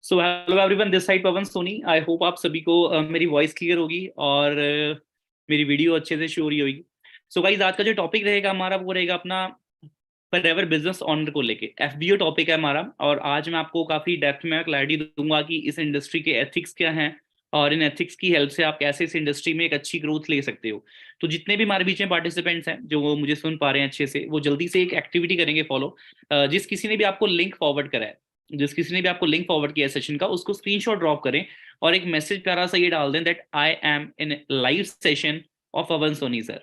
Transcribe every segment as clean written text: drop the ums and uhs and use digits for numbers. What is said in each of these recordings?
So hello everyone, this side Pawan Soni. I hope आप सभी को मेरी वॉइस क्लियर होगी और मेरी वीडियो अच्छे से शो रही होगी। सो गाइस, आज का जो टॉपिक रहेगा हमारा वो रहेगा अपना फॉरएवर बिजनेस ऑनर को लेके। एफबीओ टॉपिक है हमारा, और आज मैं आपको काफी डेप्थ में क्लैरिटी दूंगा कि इस इंडस्ट्री के एथिक्स क्या हैं और इन एथिक्स की हेल्प से आप कैसे इस इंडस्ट्री में एक अच्छी ग्रोथ ले सकते हो। तो जितने भी हमारे बीच में पार्टिसिपेंट्स हैं जो वो मुझे सुन पा रहे हैं अच्छे से, वो जल्दी से एक एक्टिविटी करेंगे फॉलो। जिस किसी ने भी आपको लिंक फॉरवर्ड करा है, जिस किसी ने भी आपको लिंक फॉरवर्ड किया है सेशन का, उसको स्क्रीनशॉट ड्रॉप करें और एक मैसेज प्यारा सा ये डाल दें that I am in live session of Pawan Soni sir.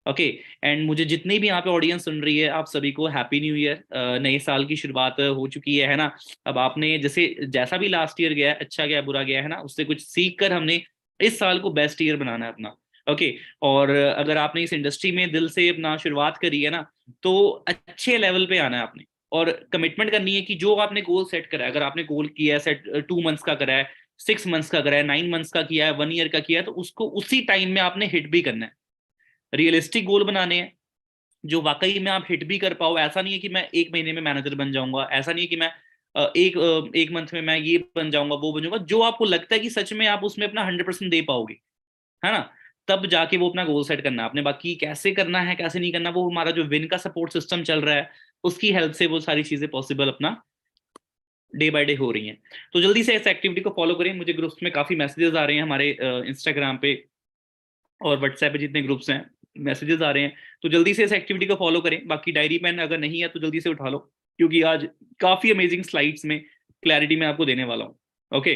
Okay. And मुझे जितनी भी यहाँ पे ऑडियंस सुन रही है, आप सभी को हैप्पी न्यू ईयर। नए साल की शुरुआत हो चुकी है ना। अब आपने जैसे जैसा भी लास्ट ईयर गया है, अच्छा गया बुरा गया है ना, उससे कुछ सीख कर हमने इस साल को बेस्ट ईयर बनाना है अपना। ओके। और अगर आपने इस इंडस्ट्री में दिल से अपना शुरुआत करी है ना, तो अच्छे लेवल पे आना है आपने। और कमिटमेंट करनी है कि जो आपने गोल सेट करा है, अगर आपने गोल किया है सेट 2 मंथ्स का करा है, 6 मंथ्स का करा है, 9 मंथ्स का किया है, 1 ईयर का किया है, तो उसको उसी टाइम में आपने हिट भी करना है। रियलिस्टिक गोल बनाने हैं जो वाकई में आप हिट भी कर पाओ। ऐसा नहीं है कि मैं एक महीने में मैनेजर बन जाऊंगा, ऐसा नहीं है कि मैं एक मंथ में मैं ये बन जाऊंगा वो बन जाऊंगा। जो आपको लगता है कि सच में आप उसमें अपना 100% दे पाओगे, है ना, तब जाके वो अपना गोल सेट करना है आपने। बाकी कैसे करना है कैसे नहीं करना, वो हमारा जो विन का सपोर्ट सिस्टम चल रहा है उसकी हेल्प से वो सारी चीजें पॉसिबल अपना डे बाय डे हो रही हैं। तो जल्दी से इस एक्टिविटी को फॉलो करें। मुझे ग्रुप्स में काफी मैसेजेस आ रहे हैं, हमारे इंस्टाग्राम पे और व्हाट्सएप पे जितने ग्रुप्स हैं मैसेजेस आ रहे हैं। तो जल्दी से इस एक्टिविटी को फॉलो करें। बाकी डायरी पेन अगर नहीं है तो जल्दी से उठा लो, क्योंकि आज काफी अमेजिंग स्लाइड्स में क्लैरिटी मैं आपको देने वाला हूँ। ओके।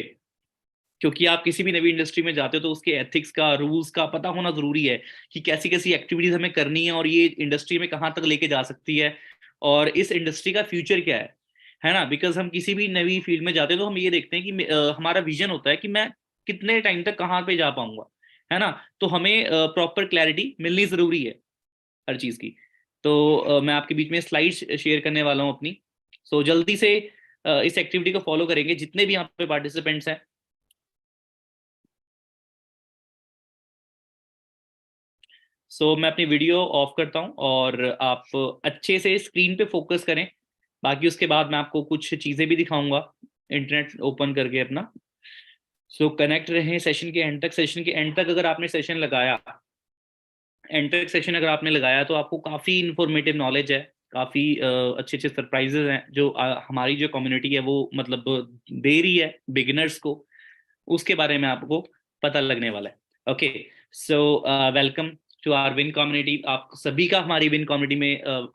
क्योंकि आप किसी भी नई इंडस्ट्री में जाते हो तो उसके एथिक्स का, रूल्स का पता होना जरूरी है कि कैसी कैसी एक्टिविटीज हमें करनी है और ये इंडस्ट्री में कहाँ तक लेके जा सकती है और इस इंडस्ट्री का फ्यूचर क्या है ना। बिकॉज हम किसी भी नई फील्ड में जाते हैं तो हम ये देखते हैं कि हमारा विजन होता है कि मैं कितने टाइम तक कहाँ पे जा पाऊंगा, है ना। तो हमें प्रॉपर क्लैरिटी मिलनी जरूरी है हर चीज की। तो मैं आपके बीच में स्लाइड शेयर करने वाला हूँ अपनी। सो जल्दी से इस एक्टिविटी को फॉलो करेंगे जितने भी यहाँ पे पार्टिसिपेंट्स हैं। मैं अपनी वीडियो ऑफ करता हूँ और आप अच्छे से स्क्रीन पे फोकस करें। बाकी उसके बाद मैं आपको कुछ चीजें भी दिखाऊंगा इंटरनेट ओपन करके अपना। कनेक्ट रहें सेशन के एंड तक। सेशन के एंड तक अगर आपने सेशन लगाया, एंड तक सेशन अगर आपने लगाया, तो आपको काफी इंफॉर्मेटिव नॉलेज है, काफी अच्छे अच्छे सरप्राइजेज हैं जो हमारी जो कम्युनिटी है वो मतलब दे रही है बिगिनर्स को, उसके बारे में आपको पता लगने वाला है। Okay. So welcome to our win community. आप सभी का हमारी विन कम्युनिटी में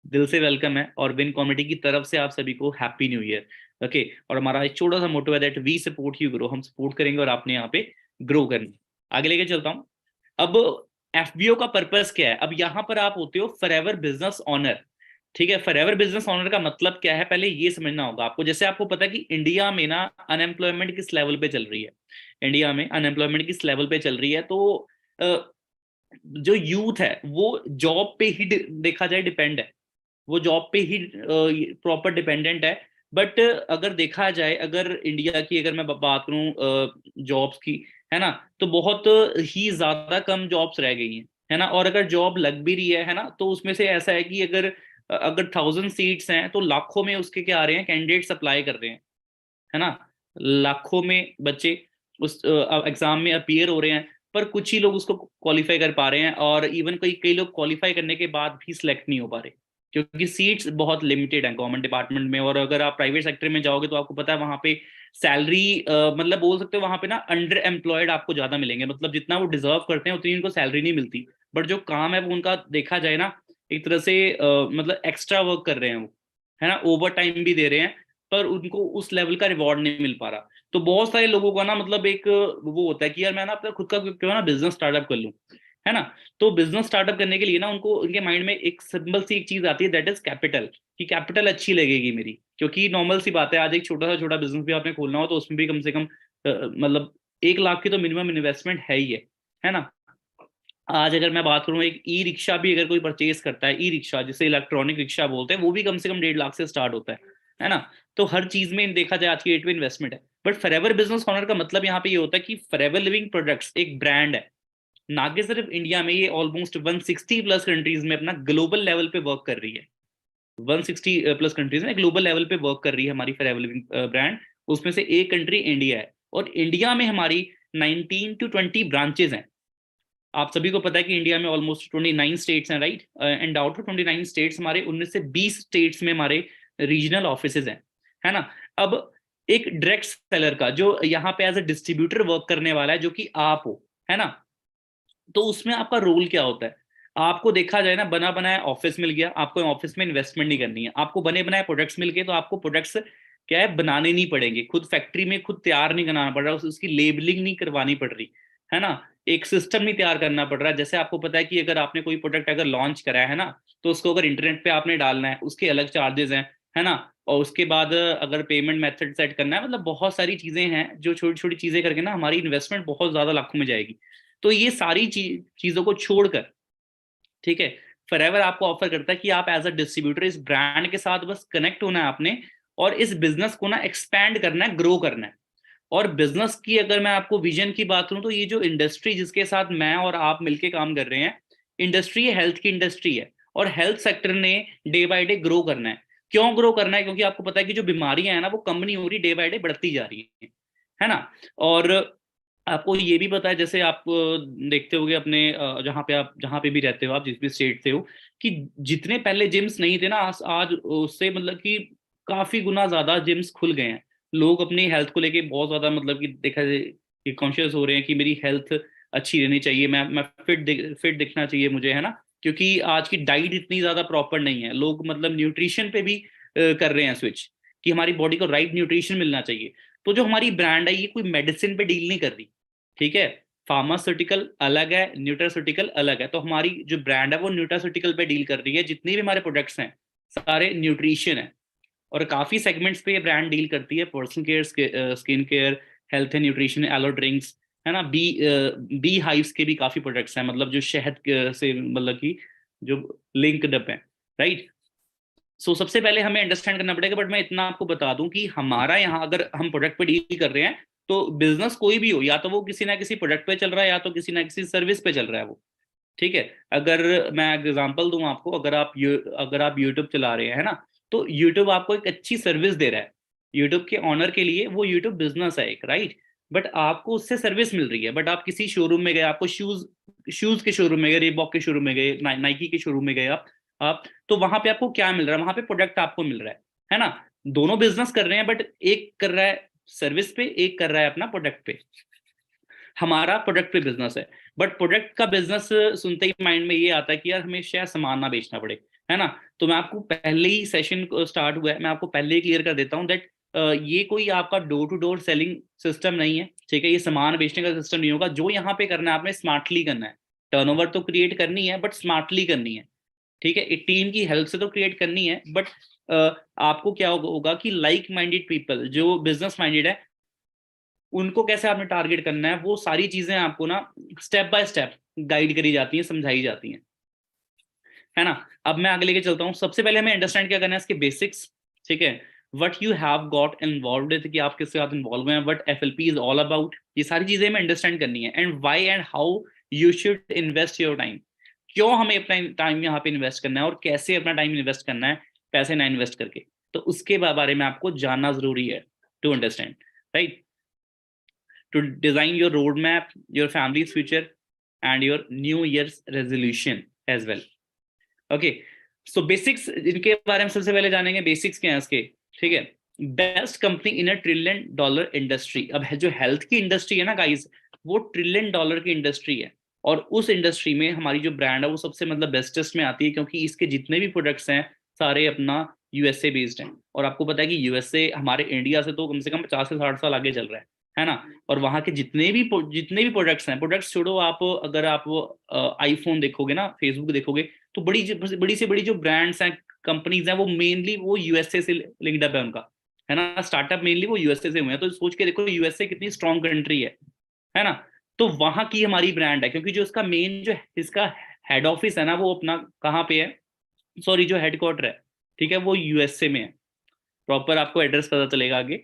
दिल से वेलकम है, और विन कम्युनिटी की तरफ से आप सभी को हैप्पी न्यू ईयर। ओके। और हमारा एक छोटा सा मोटो है that we support you grow. हम सपोर्ट करेंगे और आपने यहाँ पे ग्रो करना। आगे लेके चलता हूँ। अब एफबीओ का पर्पस क्या है? अब यहाँ पर आप होते हो फॉरएवर बिजनेस ऑनर। ठीक है, फॉरएवर बिजनेस ऑनर का मतलब क्या है पहले ये समझना होगा आपको। जैसे आपको पता है कि इंडिया में ना अनएम्प्लॉयमेंट किस लेवल पे चल रही है, इंडिया में अनएम्प्लॉयमेंट किस लेवल पे चल रही है, तो जो यूथ है वो जॉब पे ही देखा जाए डिपेंड है, वो जॉब पे ही प्रॉपर डिपेंडेंट है। बट अगर देखा जाए, अगर इंडिया की अगर मैं बात करूं जॉब्स की, है ना, तो बहुत ही ज्यादा कम जॉब्स रह गई हैं, है ना। और अगर जॉब लग भी रही है ना, तो उसमें से ऐसा है कि अगर अगर 1000 सीट्स हैं तो लाखों में उसके क्या आ रहे हैं, कैंडिडेट्स अप्लाई कर रहे हैं, है ना। लाखों में बच्चे उस एग्जाम में अपीयर हो रहे हैं, पर कुछ ही लोग उसको क्वालिफाई कर पा रहे हैं, और इवन कई कई लोग क्वालिफाई करने के बाद भी सिलेक्ट नहीं हो पा रहे, क्योंकि सीट्स बहुत लिमिटेड हैं गवर्नमेंट डिपार्टमेंट में। और अगर आप प्राइवेट सेक्टर में जाओगे तो आपको पता है वहां पे सैलरी मतलब बोल सकते हो वहां पे ना अंडर एम्प्लॉयड आपको ज्यादा मिलेंगे, मतलब जितना वो डिजर्व करते हैं उतनी उनको सैलरी नहीं मिलती। बट जो काम है वो उनका देखा जाए ना, एक तरह से मतलब एक्स्ट्रा वर्क कर रहे हैं वो, है ना, ओवर टाइम भी दे रहे हैं, पर उनको उस लेवल का रिवॉर्ड नहीं मिल पा रहा। तो बहुत सारे लोगों का ना मतलब एक वो होता है कि यार मैं ना अपना खुद का क्यों ना बिजनेस स्टार्टअप कर लूं, है ना। तो बिजनेस स्टार्टअप करने के लिए ना उनको उनके माइंड में एक सिंपल सी एक चीज आती है दैट इज कैपिटल, कि कैपिटल अच्छी लगेगी मेरी। क्योंकि नॉर्मल सी बात है, आज एक छोटा बिजनेस भी आपने खोलना हो तो उसमें भी कम से कम मतलब 1 लाख की तो मिनिमम इन्वेस्टमेंट है ही है ना। आज अगर मैं बात करूं, एक ई रिक्शा भी अगर कोई परचेज करता है, ई रिक्शा जिसे इलेक्ट्रॉनिक रिक्शा बोलते हैं, वो भी कम से कम 1.5 लाख से स्टार्ट होता है ना। तो हर चीज में देखा जाए आज की डेट में इन्वेस्टमेंट है। बट फॉरएवर बिजनेस ऑनर का मतलब यहाँ पे ये होता है कि फॉरएवर लिविंग प्रोडक्ट्स एक ब्रांड है, ना कि सिर्फ इंडिया में, ये ऑलमोस्ट 160 प्लस कंट्रीज में अपना ग्लोबल लेवल पे वर्क कर रही है। 160 प्लस कंट्रीज में ग्लोबल लेवल पे वर्क कर रही है हमारी फॉरएवर लिविंग ब्रांड। उसमें से एक कंट्री इंडिया है, और इंडिया में हमारी 19 to 20 ब्रांचेज हैं। आप सभी को पता है कि इंडिया में ऑलमोस्ट 29 स्टेट्स हैं, right, and out of 29 states हमारे 19 से 20 स्टेट्स में हमारे रीजनल ऑफिसेज हैं, है ना। अब एक डायरेक्ट सेलर का जो यहाँ पे एज अ डिस्ट्रीब्यूटर वर्क करने वाला है, जो कि आप हो, है ना, तो उसमें आपका रोल क्या होता है? आपको देखा जाए ना, बना बनाया ऑफिस मिल गया, आपको ऑफिस में इन्वेस्टमेंट नहीं करनी है, आपको बने बनाए प्रोडक्ट्स मिल गए, तो आपको प्रोडक्ट्स क्या है, बनाने नहीं पड़ेंगे, खुद फैक्ट्री में खुद तैयार नहीं कराना पड़ रहा, उसकी लेबलिंग नहीं करवानी पड़ रही, है ना, एक सिस्टम नहीं तैयार करना पड़ रहा। जैसे आपको पता है कि अगर आपने कोई प्रोडक्ट अगर लॉन्च करा है ना, तो उसको अगर इंटरनेट पे आपने डालना है, उसके अलग चार्जेस हैं, है ना, और उसके बाद अगर पेमेंट मेथड सेट करना है, मतलब बहुत सारी चीजें हैं जो छोटी छोटी चीजें करके ना हमारी इन्वेस्टमेंट बहुत ज्यादा लाखों में जाएगी। तो ये सारी चीजों को छोड़कर, ठीक है, फॉरएवर आपको ऑफर करता है कि आप एज अ डिस्ट्रीब्यूटर इस ब्रांड के साथ बस कनेक्ट होना है आपने, और इस बिजनेस को ना एक्सपैंड करना है, ग्रो करना है। और बिजनेस की अगर मैं आपको विजन की बात करूं, तो ये जो इंडस्ट्री जिसके साथ मैं और आप मिलके काम कर रहे हैं, इंडस्ट्री हेल्थ की इंडस्ट्री है, और हेल्थ सेक्टर ने डे बाय डे ग्रो करना है। क्यों ग्रो करना है? क्योंकि आपको पता है कि जो बीमारियां हैं ना, वो कम नहीं हो रही, डे बाय डे बढ़ती जा रही है ना। और आपको ये भी पता है, जैसे आप देखते होगे अपने जहाँ पे आप जहाँ पे भी रहते हो, आप जिस भी स्टेट से हो, कि जितने पहले जिम्स नहीं थे ना, आज उससे मतलब कि काफी गुना ज्यादा जिम्स खुल गए हैं। लोग अपनी हेल्थ को लेके बहुत ज्यादा मतलब कि देखा जाए कि कॉन्शियस हो रहे हैं कि मेरी हेल्थ अच्छी रहनी चाहिए, मैं फिट दिखना चाहिए मुझे, है ना। क्योंकि आज की डाइट इतनी ज्यादा प्रॉपर नहीं है, लोग मतलब न्यूट्रिशन पे भी कर रहे हैं स्विच, कि हमारी बॉडी को राइट न्यूट्रिशन मिलना चाहिए। तो जो हमारी ब्रांड है, ये कोई मेडिसिन पे डील नहीं कर रही, ठीक है। फार्मास्यूटिकल अलग है, न्यूट्रास्यूटिकल अलग है, तो हमारी जो ब्रांड है वो न्यूट्रास्यूटिकल पे डील कर रही है। जितने भी हमारे प्रोडक्ट्स हैं सारे न्यूट्रिशन है, और काफी सेगमेंट्स पे ये ब्रांड डील करती है, personal care, skin care, health and nutrition, aloe drinks, है ना, बी हाइव्स के भी काफी प्रोडक्ट्स हैं, मतलब जो शहद से मतलब कि जो लिंक्ड अप है, राइट। सो सबसे पहले हमें अंडरस्टैंड करना पड़ेगा, बट मैं इतना आपको बता दूं कि हमारा यहाँ अगर हम प्रोडक्ट पे डील कर रहे हैं, तो बिजनेस कोई भी हो, या तो वो किसी ना किसी प्रोडक्ट पे चल रहा है, या तो किसी ना किसी सर्विस पे चल रहा है वो, ठीक है। अगर मैं एग्जांपल दूं आपको, अगर आप यूट्यूब चला रहे हैं, है ना, तो यूट्यूब आपको एक अच्छी सर्विस दे रहा है। यूट्यूब के ऑनर के लिए वो यूट्यूब बिजनेस है एक, राइट, बट आपको उससे सर्विस मिल रही है। बट आप किसी शोरूम में गए, आपको शूज शूज के शोरूम में गए, रीबॉक के शोरूम में गए, नाइकी के शोरूम में गए आप तो वहां पे आपको क्या मिल रहा है? वहां पे प्रोडक्ट आपको मिल रहा है ना। दोनों बिजनेस कर रहे हैं, बट एक कर रहा है सर्विस पे, एक कर रहा है अपना प्रोडक्ट पे। हमारा प्रोडक्ट पे बिजनेस है, बट प्रोडक्ट का बिजनेस सुनते ही माइंड में ये आता है कि यार हमें शायद सामान ना बेचना पड़े, है ना। तो मैं आपको पहले ही सेशन स्टार्ट हुआ है, मैं आपको पहले ही क्लियर कर देता हूँ दैट ये कोई आपका door to door selling system नहीं है, ठीक है। ये सामान बेचने का सिस्टम नहीं होगा। जो यहाँ पे करना है आपने, स्मार्टली करना है। टर्नओवर तो क्रिएट करनी है, बट स्मार्टली करनी है, ठीक है। एक टीम की हेल्प से तो क्रिएट करनी है, बट आपको क्या होगा कि लाइक माइंडेड पीपल जो बिजनेस माइंडेड है, उनको कैसे आपने टारगेट करना है, वो सारी चीजें आपको ना स्टेप बाय स्टेप गाइड करी जाती हैं, समझाई जाती हैं, है ना। अब मैं आगे लेके चलता हूँ। सबसे पहले हमें अंडरस्टैंड क्या करना है, इसके बेसिक्स, ठीक है। What you have got involve, कि आप किसके साथ इन्वॉल्व हैं, what FLP is all about, ये सारी चीजें हमें अंडरस्टैंड करनी है। And why and how you should invest your time, क्यों हमें अपना टाइम यहाँ पे इन्वेस्ट करना है, और कैसे अपना टाइम इन्वेस्ट करना है पैसे ना इन्वेस्ट करके। तो उसके बारे में आपको जानना जरूरी है, to understand, right, to design your roadmap, your family's future, and your New Year's resolution as well. Okay, so basics इनके बारे में सबसे पहले जानेंगे, बेसिक्स क्या है इसके, ठीक है। बेस्ट कंपनी इन अ $1 trillion इंडस्ट्री। अब जो हेल्थ की इंडस्ट्री है ना गाइस, वो $1 trillion की इंडस्ट्री है, और उस इंडस्ट्री में हमारी जो ब्रांड है वो सबसे मतलब बेस्टेस्ट में आती है, क्योंकि इसके जितने भी प्रोडक्ट्स हैं सारे अपना यूएसए बेस्ड हैं। और आपको पता है कि यूएसए हमारे इंडिया से तो कम से कम 50 से 60 साल आगे चल रहा है ना। और वहाँ के जितने भी प्रोडक्ट्स हैं, प्रोडक्ट्स छोड़ो आप, अगर आप आईफोन देखोगे ना, फेसबुक देखोगे, तो बड़ी से बड़ी जो ब्रांड्स हैं, कंपनीज हैं, वो मेनली वो यूएसए से लिंक्ड अप है उनका, है ना। स्टार्टअप मेनली वो यूएसए से हुए हैं। तो सोच के देखो यूएसए कितनी स्ट्रॉन्ग कंट्री है ना। तो वहां की हमारी ब्रांड है, क्योंकि जो इसका मेन जो इसका हेड ऑफिस है ना, वो अपना कहाँ पे है, सॉरी, जो हेडक्वार्टर है, ठीक है, वो यूएसए में है। प्रॉपर आपको एड्रेस पता चलेगा आगे।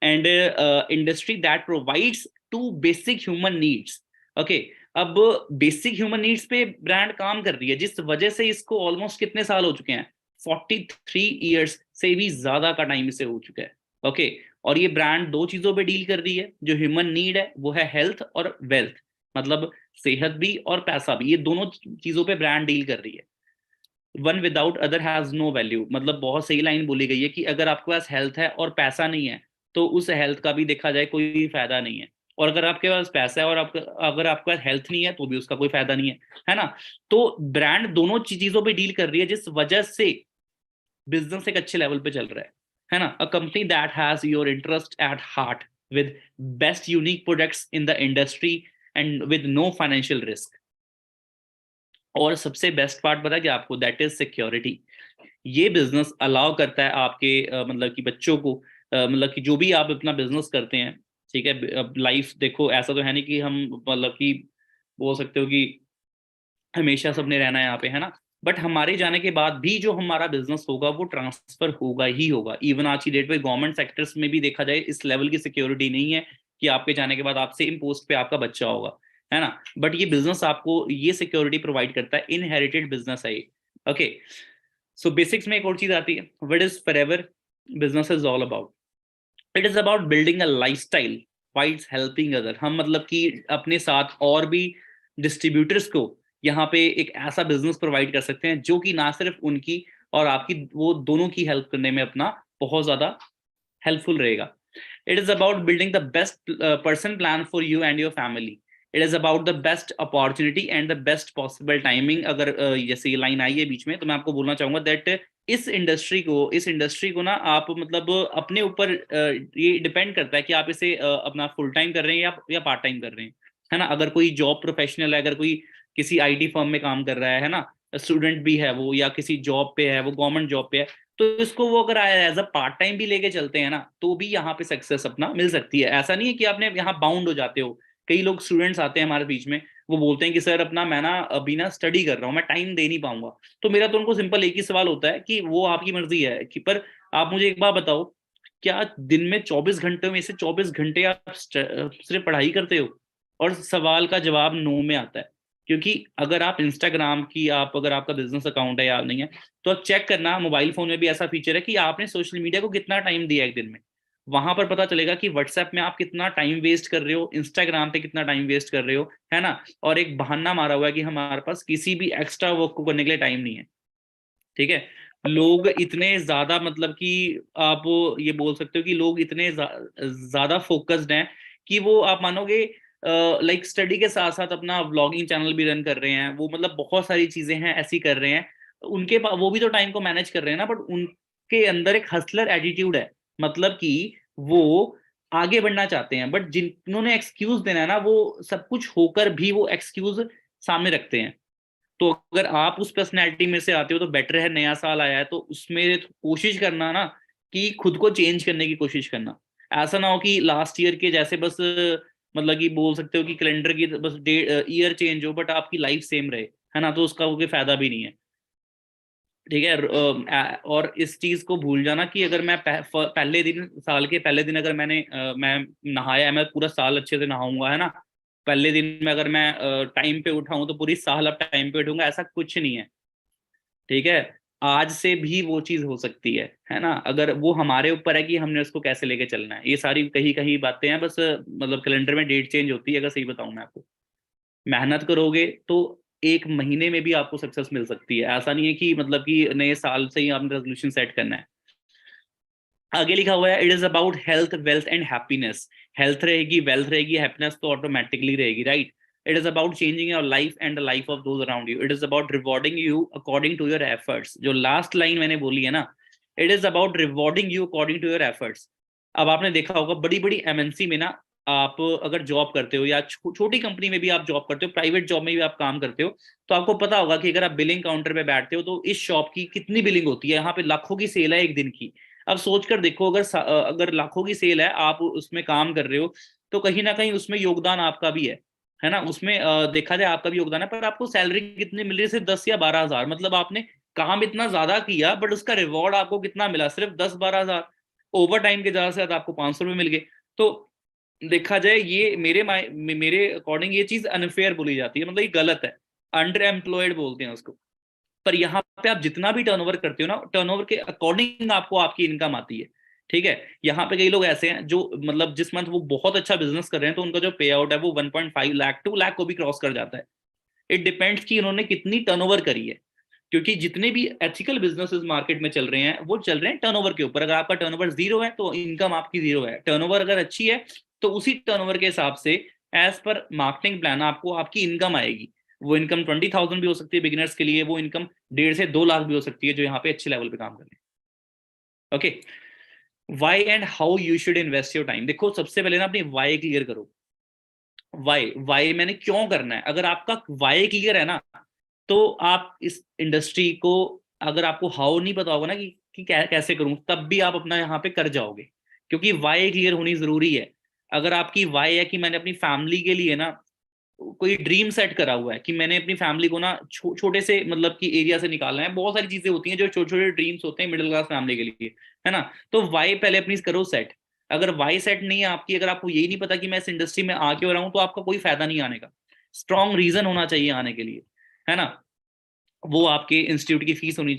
And industry that provides to basic human needs. Okay, अब बेसिक ह्यूमन नीड्स पे ब्रांड काम कर रही है, जिस वजह से इसको ऑलमोस्ट कितने साल हो चुके हैं, 43 ईयर्स से भी ज्यादा का टाइम इसे हो चुका है। ओके, और ये ब्रांड दो चीजों पे डील कर रही है, जो ह्यूमन नीड है वो है हेल्थ और वेल्थ, मतलब सेहत भी और पैसा भी, ये दोनों चीजों पे ब्रांड डील कर रही है। One without other has no value, मतलब बहुत सही लाइन बोली गई है कि अगर आपके पास हेल्थ है और पैसा नहीं है तो उस हेल्थ का भी देखा जाए कोई फायदा नहीं है, और अगर आपके पास पैसा है और अगर आपके पास हेल्थ नहीं है तो भी उसका कोई फायदा नहीं है ना। तो ब्रांड दोनों चीजों पे डील कर रही है, जिस वजह से बिजनेस एक अच्छे लेवल पे चल रहा है ना। A company that has your interest at heart with best unique products in the industry and with no financial risk. और सबसे बेस्ट पार्ट पता है क्या आपको, दैट इज सिक्योरिटी। ये बिजनेस अलाउ करता है आपके मतलब कि बच्चों को मतलब कि जो भी आप अपना बिजनेस करते हैं, ठीक है, अब लाइफ देखो ऐसा तो है नहीं कि हम मतलब कि बोल सकते हो कि हमेशा सबने रहना है यहाँ पे, है ना। बट हमारे जाने के बाद भी जो हमारा बिजनेस होगा वो ट्रांसफर होगा ही होगा। इवन आज की डेट पे गवर्नमेंट सेक्टर्स में भी देखा जाए इस लेवल की सिक्योरिटी नहीं है कि आपके जाने के बाद आप सेम पोस्ट पे आपका बच्चा होगा, है ना। बट ये बिजनेस आपको ये सिक्योरिटी प्रोवाइड करता है, इनहेरिटेड बिजनेस है ये। ओके, सो बेसिक्स में एक और चीज आती है, what is forever business is all about. It is about building a lifestyle whiles helping other. हम मतलब कि अपने साथ और भी डिस्ट्रीब्यूटर्स को यहाँ पे एक ऐसा बिजनेस प्रोवाइड कर सकते हैं जो कि ना सिर्फ उनकी और आपकी, वो दोनों की हेल्प करने में अपना बहुत ज्यादा हेल्पफुल रहेगा। It is about building the best person plan for you and your family. It is about the best opportunity and the best possible timing. अगर जैसे ये लाइन आई है बीच में तो मैं आपको बोलना चाहूंगा दैट इस इंडस्ट्री को ना आप मतलब अपने ऊपर ये डिपेंड करता है कि आप इसे अपना फुल टाइम कर रहे हैं या पार्ट टाइम कर रहे हैं, है ना। अगर कोई जॉब प्रोफेशनल है, अगर कोई किसी आईटी फर्म में काम कर रहा है ना, स्टूडेंट भी है वो, या किसी जॉब पे है वो, गवर्नमेंट जॉब पे है, तो इसको वो अगर एज अ पार्ट टाइम भी लेके चलते हैं ना तो भी यहाँ पे सक्सेस अपना मिल सकती है। ऐसा नहीं है कि आपने यहाँ बाउंड हो जाते हो। कई लोग स्टूडेंट्स आते हैं हमारे बीच में, वो बोलते हैं कि सर अपना मैं ना अभी ना स्टडी कर रहा हूँ, मैं टाइम दे नहीं पाऊंगा। तो मेरा तो उनको सिंपल एक ही सवाल होता है कि वो आपकी मर्जी है कि, पर आप मुझे एक बात बताओ, क्या दिन में 24 घंटे में से 24 घंटे आप सिर्फ पढ़ाई करते हो? और सवाल का जवाब नो में आता है, क्योंकि अगर आप इंस्टाग्राम की, आप अगर आपका बिजनेस अकाउंट है या नहीं है, तो आप चेक करना, मोबाइल फोन में भी ऐसा फीचर है कि आपने सोशल मीडिया को कितना टाइम दिया एक दिन में। वहां पर पता चलेगा कि व्हाट्सएप में आप कितना टाइम वेस्ट कर रहे हो, इंस्टाग्राम पे कितना टाइम वेस्ट कर रहे हो, है ना। और एक बहाना मारा हुआ है कि हमारे पास किसी भी एक्स्ट्रा वर्क को करने के लिए टाइम नहीं है, ठीक है। लोग इतने ज्यादा मतलब कि आप ये बोल सकते हो कि लोग इतने ज्यादा फोकस्ड हैं कि वो आप मानोगे लाइक स्टडी के साथ साथ अपना व्लॉगिंग चैनल भी रन कर रहे हैं, वो मतलब बहुत सारी चीजें हैं ऐसी कर रहे हैं। वो भी तो टाइम को मैनेज कर रहे हैं ना, बट उनके अंदर एक हसलर एटीट्यूड है, मतलब कि वो आगे बढ़ना चाहते हैं, बट जिन्होंने एक्सक्यूज देना है ना, वो सब कुछ होकर भी वो एक्सक्यूज सामने रखते हैं। तो अगर आप उस पर्सनैलिटी में से आते हो तो बेटर है, नया साल आया है तो उसमें कोशिश करना ना कि खुद को चेंज करने की कोशिश करना। ऐसा ना हो कि लास्ट ईयर के जैसे बस मतलब कि बोल सकते हो कि कैलेंडर की बस डेट ईयर चेंज हो बट आपकी लाइफ सेम रहे, है ना, तो उसका कोई फायदा भी नहीं है, ठीक है। और इस चीज को भूल जाना कि अगर मैं पहले दिन, साल के पहले दिन अगर मैं नहाया, मैं पूरा साल अच्छे से नहाऊंगा, है ना। पहले दिन में अगर मैं टाइम पे उठाऊं तो पूरी साल अब टाइम पे उठूंगा, ऐसा कुछ नहीं है, ठीक है। आज से भी वो चीज हो सकती है ना। अगर वो हमारे ऊपर है कि हमने उसको कैसे लेके चलना है। ये सारी कहीं कहीं बातें हैं बस मतलब कैलेंडर में डेट चेंज होती है, अगर सही बताऊं मैं आपको। मेहनत करोगे तो एक महीने में भी आपको सक्सेस मिल सकती है। ऐसा नहीं है कि मतलब कि नए साल से ही आपने रेजोल्यूशन सेट करना है। आगे लिखा हुआ है, it is about health wealth and happiness. Health रहेगी, वेल्थ रहेगी, हैप्पीनेस तो ऑटोमेटिकली रहेगी, right. It is about changing your life and the life of those around you. It is about rewarding you according to your efforts. जो last line मैंने बोली है ना, it is about rewarding you according to your efforts. अब आपने देखा होगा बड़ी बड़ी एमएनसी में ना, आप अगर जॉब करते हो या छोटी कंपनी में भी आप जॉब करते हो, प्राइवेट जॉब में भी आप काम करते हो, तो आपको पता होगा कि अगर आप बिलिंग काउंटर पे बैठते हो तो इस शॉप की कितनी बिलिंग होती है। यहाँ पे लाखों की सेल है एक दिन की। अब सोच कर देखो, अगर लाखों की सेल है, आप उसमें काम कर रहे हो, तो कहीं ना कहीं उसमें योगदान आपका भी है ना। उसमें देखा जाए आपका भी योगदान है, पर आपको सैलरी कितनी मिल रही है? सिर्फ 10 या 12 हजार। मतलब आपने काम इतना ज्यादा किया बट उसका रिवॉर्ड आपको कितना मिला? सिर्फ 10-12 हजार। ओवर टाइम के ज्यादा से ज्यादा आपको 500 रुपये मिल गए। तो देखा जाए ये मेरे अकॉर्डिंग ये चीज अनफेयर बोली जाती है, मतलब ये गलत है। अंडर एम्प्लॉयड बोलते हैं उसको। पर यहाँ पे आप जितना भी टर्नओवर करते हो ना, टर्नओवर के अकॉर्डिंग आपको आपकी इनकम आती है, ठीक है। यहाँ पे कई लोग ऐसे हैं जो मतलब जिस मंथ वो बहुत अच्छा बिजनेस कर रहे हैं तो उनका जो पे आउट है वो 1.5 लाख 2 लाख को भी क्रॉस कर जाता है। इट डिपेंड्स कि उन्होंने कितनी टर्नओवर करी है, क्योंकि जितने भी एथिकल बिजनेसेस मार्केट में चल रहे हैं वो चल रहे हैं टर्नओवर के ऊपर। अगर आपका टर्नओवर जीरो है तो इनकम आपकी जीरो है, टर्नओवर अगर अच्छी है तो उसी टर्नओवर के हिसाब से एज पर मार्केटिंग प्लान आपको आपकी इनकम आएगी। वो इनकम 20,000 भी हो सकती है बिगिनर्स के लिए, वो इनकम 1.5 से 2 लाख भी हो सकती है जो यहाँ पे अच्छे लेवल पे काम कर रहे हैं। Okay, why and how you should invest your time. देखो सबसे पहले ना अपनी वाई क्लियर करो। वाई वाई मैंने क्यों करना है, अगर आपका वाई क्लियर है ना तो आप इस इंडस्ट्री को, अगर आपको हाउ नहीं पता होगा ना कि कैसे करूं, तब भी आप अपना यहाँ पे कर जाओगे, क्योंकि वाई क्लियर होनी जरूरी है। अगर आपकी वाई है कि मैंने अपनी फैमिली के लिए ना कोई ड्रीम सेट करा हुआ है कि मैंने अपनी फैमिली को ना छोटे से मतलब कि एरिया से निकालना है, बहुत सारी चीजें होती हैं जो छोटे छोटे ड्रीम्स होते हैं मिडिल क्लास फैमिली के लिए, है ना। तो वाई पहले अपनी करो सेट। अगर वाई सेट नहीं है आपकी, अगर आपको यही नहीं पता कि मैं इस इंडस्ट्री में आ क्यों रहा हूं, तो आपका कोई फायदा नहीं आने का। स्ट्रॉन्ग रीजन होना चाहिए आने के लिए, है ना। वो आपके इंस्टीट्यूट की फीस होनी,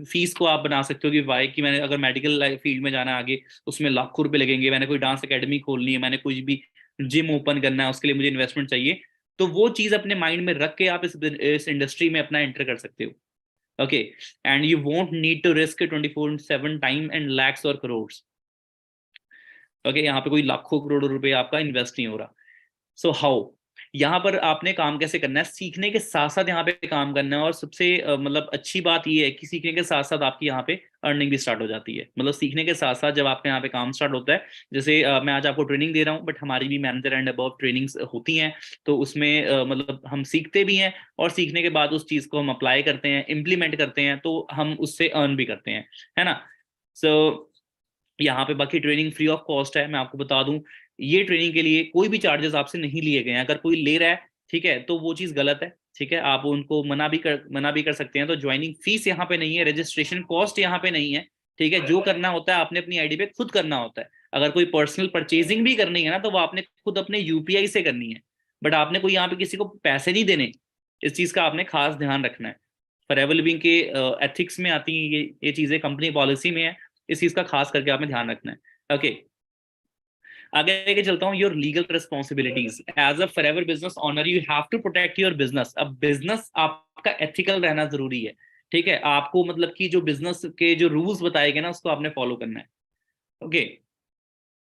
फीस को आप बना सकते हो कि वाई कि मैंने अगर मेडिकल फील्ड में जाना है आगे, उसमें लाखों रुपए लगेंगे, मैंने कोई डांस एकेडमी खोलनी है, मैंने कुछ भी जिम ओपन करना है, उसके लिए मुझे इन्वेस्टमेंट चाहिए। तो वो चीज अपने माइंड में रख के आप इस इंडस्ट्री में अपना एंटर कर सकते हो। Okay, and you won't need to risk 24/7 time and lakhs और करोड़। ओके, यहाँ पे कोई लाखों करोड़ों रुपए आपका इन्वेस्ट नहीं हो रहा। सो हाउ, यहाँ पर आपने काम कैसे करना है, सीखने के साथ साथ यहाँ पे काम करना है। और सबसे मतलब अच्छी बात ये है कि सीखने के साथ साथ आपकी यहाँ पे अर्निंग भी स्टार्ट हो जाती है। मतलब सीखने के साथ साथ जब आपके यहाँ पे काम स्टार्ट होता है, जैसे मैं आज आपको ट्रेनिंग दे रहा हूँ, बट हमारी भी मैनेजर एंड अबव ट्रेनिंग्स होती हैं, तो उसमें मतलब हम सीखते भी हैं, और सीखने के बाद उस चीज को हम अप्लाई करते हैं, इम्प्लीमेंट करते हैं, तो हम उससे अर्न भी करते हैं, है ना। सो यहाँ पे बाकी ट्रेनिंग फ्री ऑफ कॉस्ट है। मैं आपको बता दूं, ये ट्रेनिंग के लिए कोई भी चार्जेस आपसे नहीं लिए गए हैं। अगर कोई ले रहा है, ठीक है, तो वो चीज़ गलत है। ठीक है, आप उनको मना भी कर सकते हैं। तो ज्वाइनिंग फीस यहाँ पे नहीं है, रजिस्ट्रेशन कॉस्ट यहाँ पे नहीं है। ठीक है, जो करना होता है आपने अपनी आईडी पे खुद करना होता है। अगर कोई पर्सनल परचेजिंग भी करनी है ना, तो वो आपने खुद अपने यूपीआई से करनी है। बट आपने कोई यहाँ पे किसी को पैसे नहीं देने, इस चीज़ का आपने खास ध्यान रखना है। फॉरएवर लिविंग के एथिक्स में आती हैं ये चीज़ें, कंपनी पॉलिसी में है, इस चीज का खास करके आपने ध्यान रखना है। ओके, आगे लेके चलता हूँ। Your legal responsibilities as a forever business owner, you have to protect your business. अब बिजनेस आपका एथिकल रहना जरूरी है। ठीक है, आपको मतलब कि जो बिजनेस के जो रूल्स बताए गए ना, उसको आपने फॉलो करना है। ओके,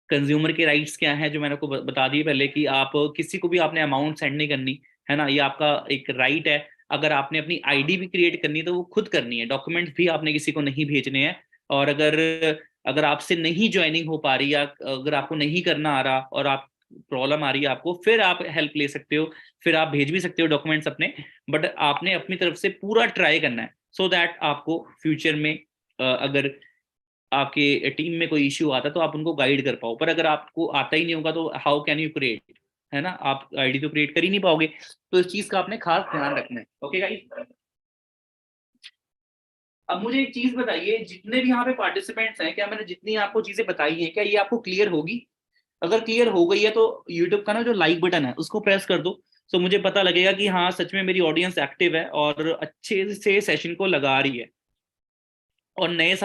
कंज्यूमर के राइट्स क्या है, जो मैंने आपको बता दिए पहले, कि आप किसी को भी आपने अमाउंट सेंड नहीं करनी, है ना, ये आपका एक राइट है। अगर आपने अपनी आईडी भी क्रिएट करनी है तो वो खुद करनी है, डॉक्यूमेंट भी आपने किसी को नहीं भेजने हैं। और अगर अगर आपसे नहीं ज्वाइनिंग हो पा रही, या अगर आपको नहीं करना आ रहा और आप प्रॉब्लम आ रही है आपको, फिर आप हेल्प ले सकते हो, फिर आप भेज भी सकते हो डॉक्यूमेंट्स अपने। बट आपने अपनी तरफ से पूरा ट्राई करना है, सो दैट आपको फ्यूचर में अगर आपके टीम में कोई इश्यू आता है तो आप उनको गाइड कर पाओ। पर अगर आपको आता ही नहीं होगा तो हाउ कैन यू क्रिएट, है ना, आप आईडी तो क्रिएट कर ही नहीं पाओगे। तो इस चीज का आपने खास ध्यान रखना है। ओके गाइस, अब मुझे एक चीज बताइए, जितने भी यहाँ पे पार्टिसिपेंट्स हैं, क्या मैंने जितनी आपको चीजें बताई है क्या ये आपको क्लियर होगी? अगर क्लियर हो गई है तो यूट्यूब का ना जो लाइक बटन है उसको प्रेस कर दो, तो मुझे पता लगेगा कि हाँ सच में मेरी ऑडियंस एक्टिव है और अच्छे से सेशन को लगा रही है। और नए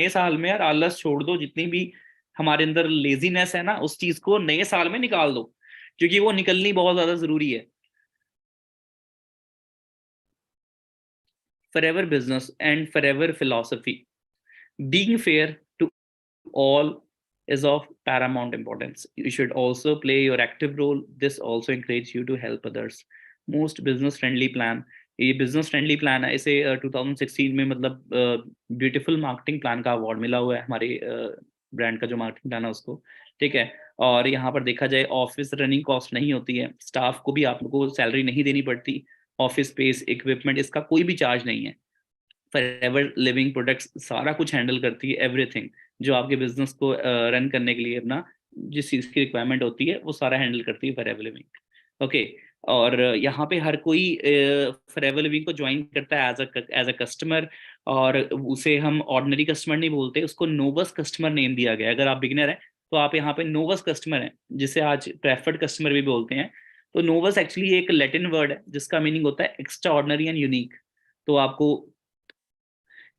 साल में यार आलस छोड़ दो, जितनी भी हमारे अंदर लेजीनेस है ना, उस चीज को नए साल में निकाल दो, क्योंकि वो निकलनी बहुत ज्यादा जरूरी है। Forever business and forever philosophy, being fair to all is of paramount importance. You should also play your active role. This also encourages you to help others. Most business friendly plan, ये business friendly plan है, इसे 2016 में मतलब beautiful marketing plan का award मिला हुआ है हमारे ब्रांड का जो मार्केटिंग प्लान है उसको। ठीक है, और यहाँ पर देखा जाए ऑफिस रनिंग कॉस्ट नहीं होती है, स्टाफ को भी आपको सैलरी नहीं देनी पड़ती, ऑफिस स्पेस इक्विपमेंट इसका कोई भी चार्ज नहीं है। फॉरएवर लिविंग प्रोडक्ट्स सारा कुछ हैंडल करती है, एवरीथिंग जो आपके बिजनेस को रन करने के लिए अपना जिस चीज़ की रिक्वायरमेंट होती है वो सारा हैंडल करती है फॉरएवर लिविंग। ओके, और यहाँ पे हर कोई फॉरएवर लिविंग को ज्वाइन करता है एज अ कस्टमर, और उसे हम ऑर्डिनरी कस्टमर नहीं बोलते, उसको नोवस कस्टमर नेम दिया गया है। अगर आप बिगिनर हैं तो आप यहाँ पे नोवस कस्टमर हैं, जिसे आज प्रेफर्ड कस्टमर भी बोलते हैं। तो नोवस एक्चुअली एक लैटिन वर्ड है जिसका मीनिंग होता है एक्स्ट्रा ऑर्डिनरी एंड यूनिक। तो आपको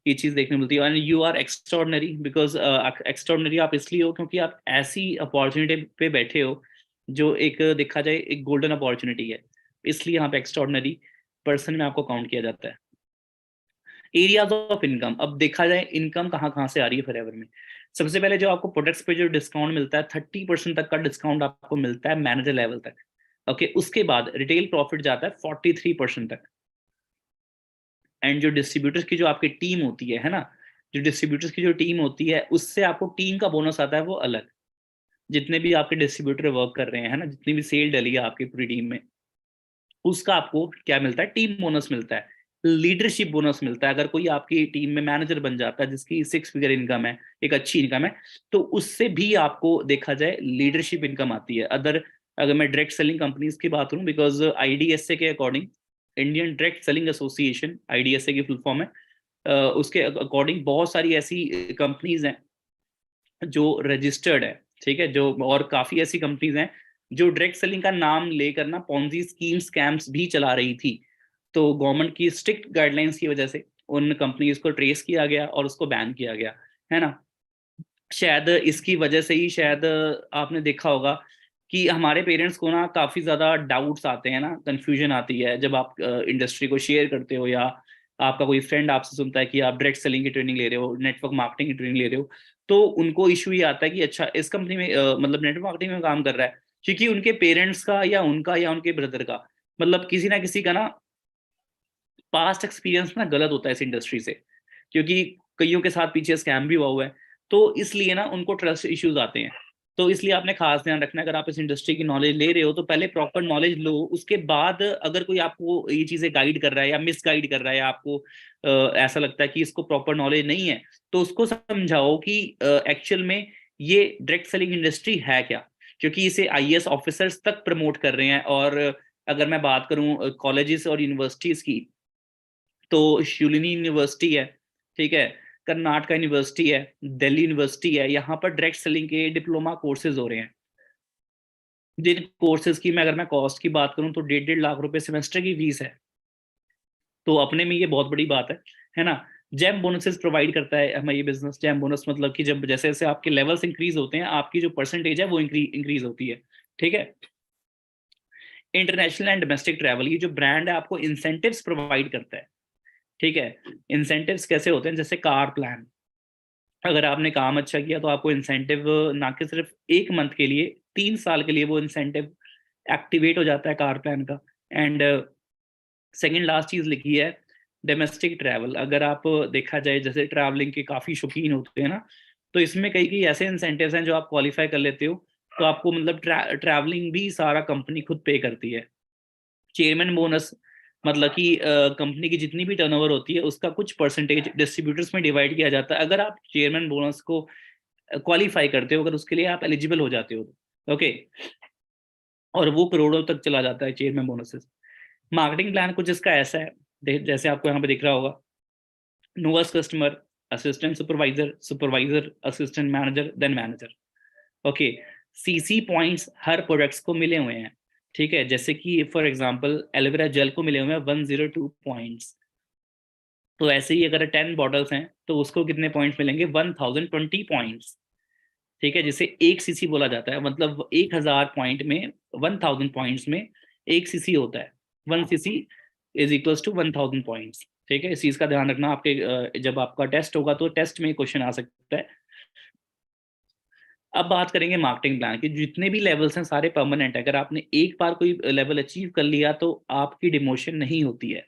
ये चीज देखने मिलती है। And you are extraordinary because extraordinary आप इसलिए हो क्योंकि आप ऐसी अपॉर्चुनिटी पे बैठे हो जो एक देखा जाए एक गोल्डन अपॉर्चुनिटी है, इसलिए यहाँ पे एक्स्ट्रॉर्डनरी पर्सन में आपको काउंट किया जाता है। एरियाज ऑफ इनकम, अब देखा जाए इनकम कहाँ कहाँ से आ रही है फॉरएवर में। सबसे पहले जो आपको प्रोडक्ट्स पे जो डिस्काउंट मिलता है 30% तक का डिस्काउंट आपको मिलता है मैनेजर लेवल तक। ओके, उसके बाद रिटेल प्रॉफिट जाता है 43% तक। एंड जो डिस्ट्रीब्यूटर्स की जो आपकी टीम होती है ना, जो डिस्ट्रीब्यूटर्स की जो टीम होती है उससे आपको टीम का बोनस आता है वो अलग। जितने भी आपके डिस्ट्रीब्यूटर वर्क कर रहे हैं ना, जितनी भी सेल डली है आपकी पूरी टीम में, उसका आपको क्या मिलता है, टीम बोनस मिलता है, लीडरशिप बोनस मिलता है। अगर कोई आपकी टीम में मैनेजर बन जाता है जिसकी 6 फिगर इनकम है, एक अच्छी इनकम है, तो उससे भी आपको देखा जाए लीडरशिप इनकम आती है। अगर मैं डायरेक्ट सेलिंग कंपनीज की बात करूं, बिकॉज आईडीएसए के according, Indian direct selling association, IDSA की फुल फॉर्म है, उसके अकॉर्डिंग बहुत सारी ऐसी कंपनीज हैं जो रजिस्टर्ड है, ठीक है, जो और काफी ऐसी कंपनीज हैं जो डायरेक्ट सेलिंग का नाम लेकर ना पॉन्जी स्कीम स्कैम्स भी चला रही थी। तो गवर्नमेंट की स्ट्रिक्ट गाइडलाइंस की वजह से उन कंपनीज को ट्रेस किया गया और उसको बैन किया गया, है ना। शायद इसकी वजह से ही शायद आपने देखा होगा कि हमारे पेरेंट्स को ना काफी ज्यादा डाउट्स आते हैं ना, कंफ्यूजन आती है जब आप इंडस्ट्री को शेयर करते हो, या आपका कोई फ्रेंड आपसे सुनता है कि आप डायरेक्ट सेलिंग की ट्रेनिंग ले रहे हो, नेटवर्क मार्केटिंग की ट्रेनिंग ले रहे हो, तो उनको इशू ये आता है कि अच्छा इस कंपनी में मतलब नेटवर्क मार्केटिंग में काम कर रहा है, क्योंकि उनके पेरेंट्स का या उनका या उनके ब्रदर का मतलब किसी ना किसी का ना पास्ट एक्सपीरियंस ना गलत होता है इस इंडस्ट्री से, क्योंकि कईयों के साथ पीछे स्कैम भी हुआ है। तो इसलिए ना उनको ट्रस्ट इश्यूज आते हैं। तो इसलिए आपने खास ध्यान रखना है, अगर आप इस इंडस्ट्री की नॉलेज ले रहे हो तो पहले प्रॉपर नॉलेज लो, उसके बाद अगर कोई आपको ये चीजें गाइड कर रहा है या मिस गाइड कर रहा है, या आपको ऐसा लगता है कि इसको प्रॉपर नॉलेज नहीं है, तो उसको समझाओ कि एक्चुअल में ये डायरेक्ट सेलिंग इंडस्ट्री है क्या, क्योंकि इसे आईएएस ऑफिसर्स तक प्रमोट कर रहे हैं। और अगर मैं बात करूं कॉलेजेस और यूनिवर्सिटीज की, तो शूलिनी यूनिवर्सिटी है, ठीक है, कर्नाटका यूनिवर्सिटी है, दिल्ली यूनिवर्सिटी है, यहाँ पर डायरेक्ट सेलिंग के डिप्लोमा कोर्सेज हो रहे हैं। जिन कोर्सेज की मैं अगर मैं कॉस्ट की बात करूं तो 1.5 लाख रुपए सेमेस्टर की फीस है। तो अपने में ये बहुत बड़ी बात है ना। जैम बोनसेस प्रोवाइड करता है हमें ये बिजनेस। जैम बोनस मतलब कि जब जैसे जैसे आपके लेवल्स इंक्रीज होते हैं, आपकी जो परसेंटेज है वो इंक्रीज होती है, ठीक है। इंटरनेशनल एंड डोमेस्टिक ट्रैवल, ये जो ब्रांड है आपको इंसेंटिव्स प्रोवाइड करता है, ठीक है। इंसेंटिव्स कैसे होते हैं, जैसे कार प्लान, अगर आपने काम अच्छा किया तो आपको इंसेंटिव ना कि सिर्फ 1 मंथ के लिए, 3 साल के लिए वो इंसेंटिव एक्टिवेट हो जाता है कार प्लान का। एंड सेकंड लास्ट चीज लिखी है डोमेस्टिक ट्रैवल। अगर आप देखा जाए जैसे ट्रैवलिंग के काफी शौकीन होते हैं ना, तो इसमें कई कई ऐसे इंसेंटिव्स हैं जो आप क्वालिफाई कर लेते हो, तो आपको मतलब ट्रैवलिंग भी सारा कंपनी खुद पे करती है। चेयरमैन बोनस मतलब कि कंपनी की जितनी भी टर्नओवर होती है उसका कुछ परसेंटेज डिस्ट्रीब्यूटर्स में डिवाइड किया जाता है। अगर आप चेयरमैन बोनस को क्वालिफाई करते हो, अगर उसके लिए आप एलिजिबल हो जाते हो तो ओके, और वो करोड़ों तक चला जाता है चेयरमैन बोनसेस। मार्केटिंग प्लान कुछ इसका ऐसा है, जैसे आपको यहाँ पे दिख रहा होगा, नोएस्ट customer, assistant supervisor, supervisor assistant manager, then manager. Okay, CC points हर प्रोडक्ट्स को मिले हुए हैं, ठीक है। जैसे कि फॉर एग्जांपल एलोवेरा जेल को मिले हुए हैं 102 पॉइंट्स। तो ऐसे ही अगर 10 बॉटल्स हैं तो उसको कितने पॉइंट्स मिलेंगे, 1020 पॉइंट्स, ठीक है। जिसे एक सीसी बोला जाता है, मतलब 1000 पॉइंट में, 1000 पॉइंट्स में एक सीसी होता है। 1 CC is equals to 1000 points, ठीक है। इस चीज का ध्यान रखना, आपके जब आपका टेस्ट होगा तो टेस्ट में क्वेश्चन आ सकता है। अब बात करेंगे मार्केटिंग प्लान की। जितने भी लेवल्स हैं सारे परमानेंट है। अगर आपने एक बार कोई लेवल अचीव कर लिया तो आपकी डिमोशन नहीं होती है,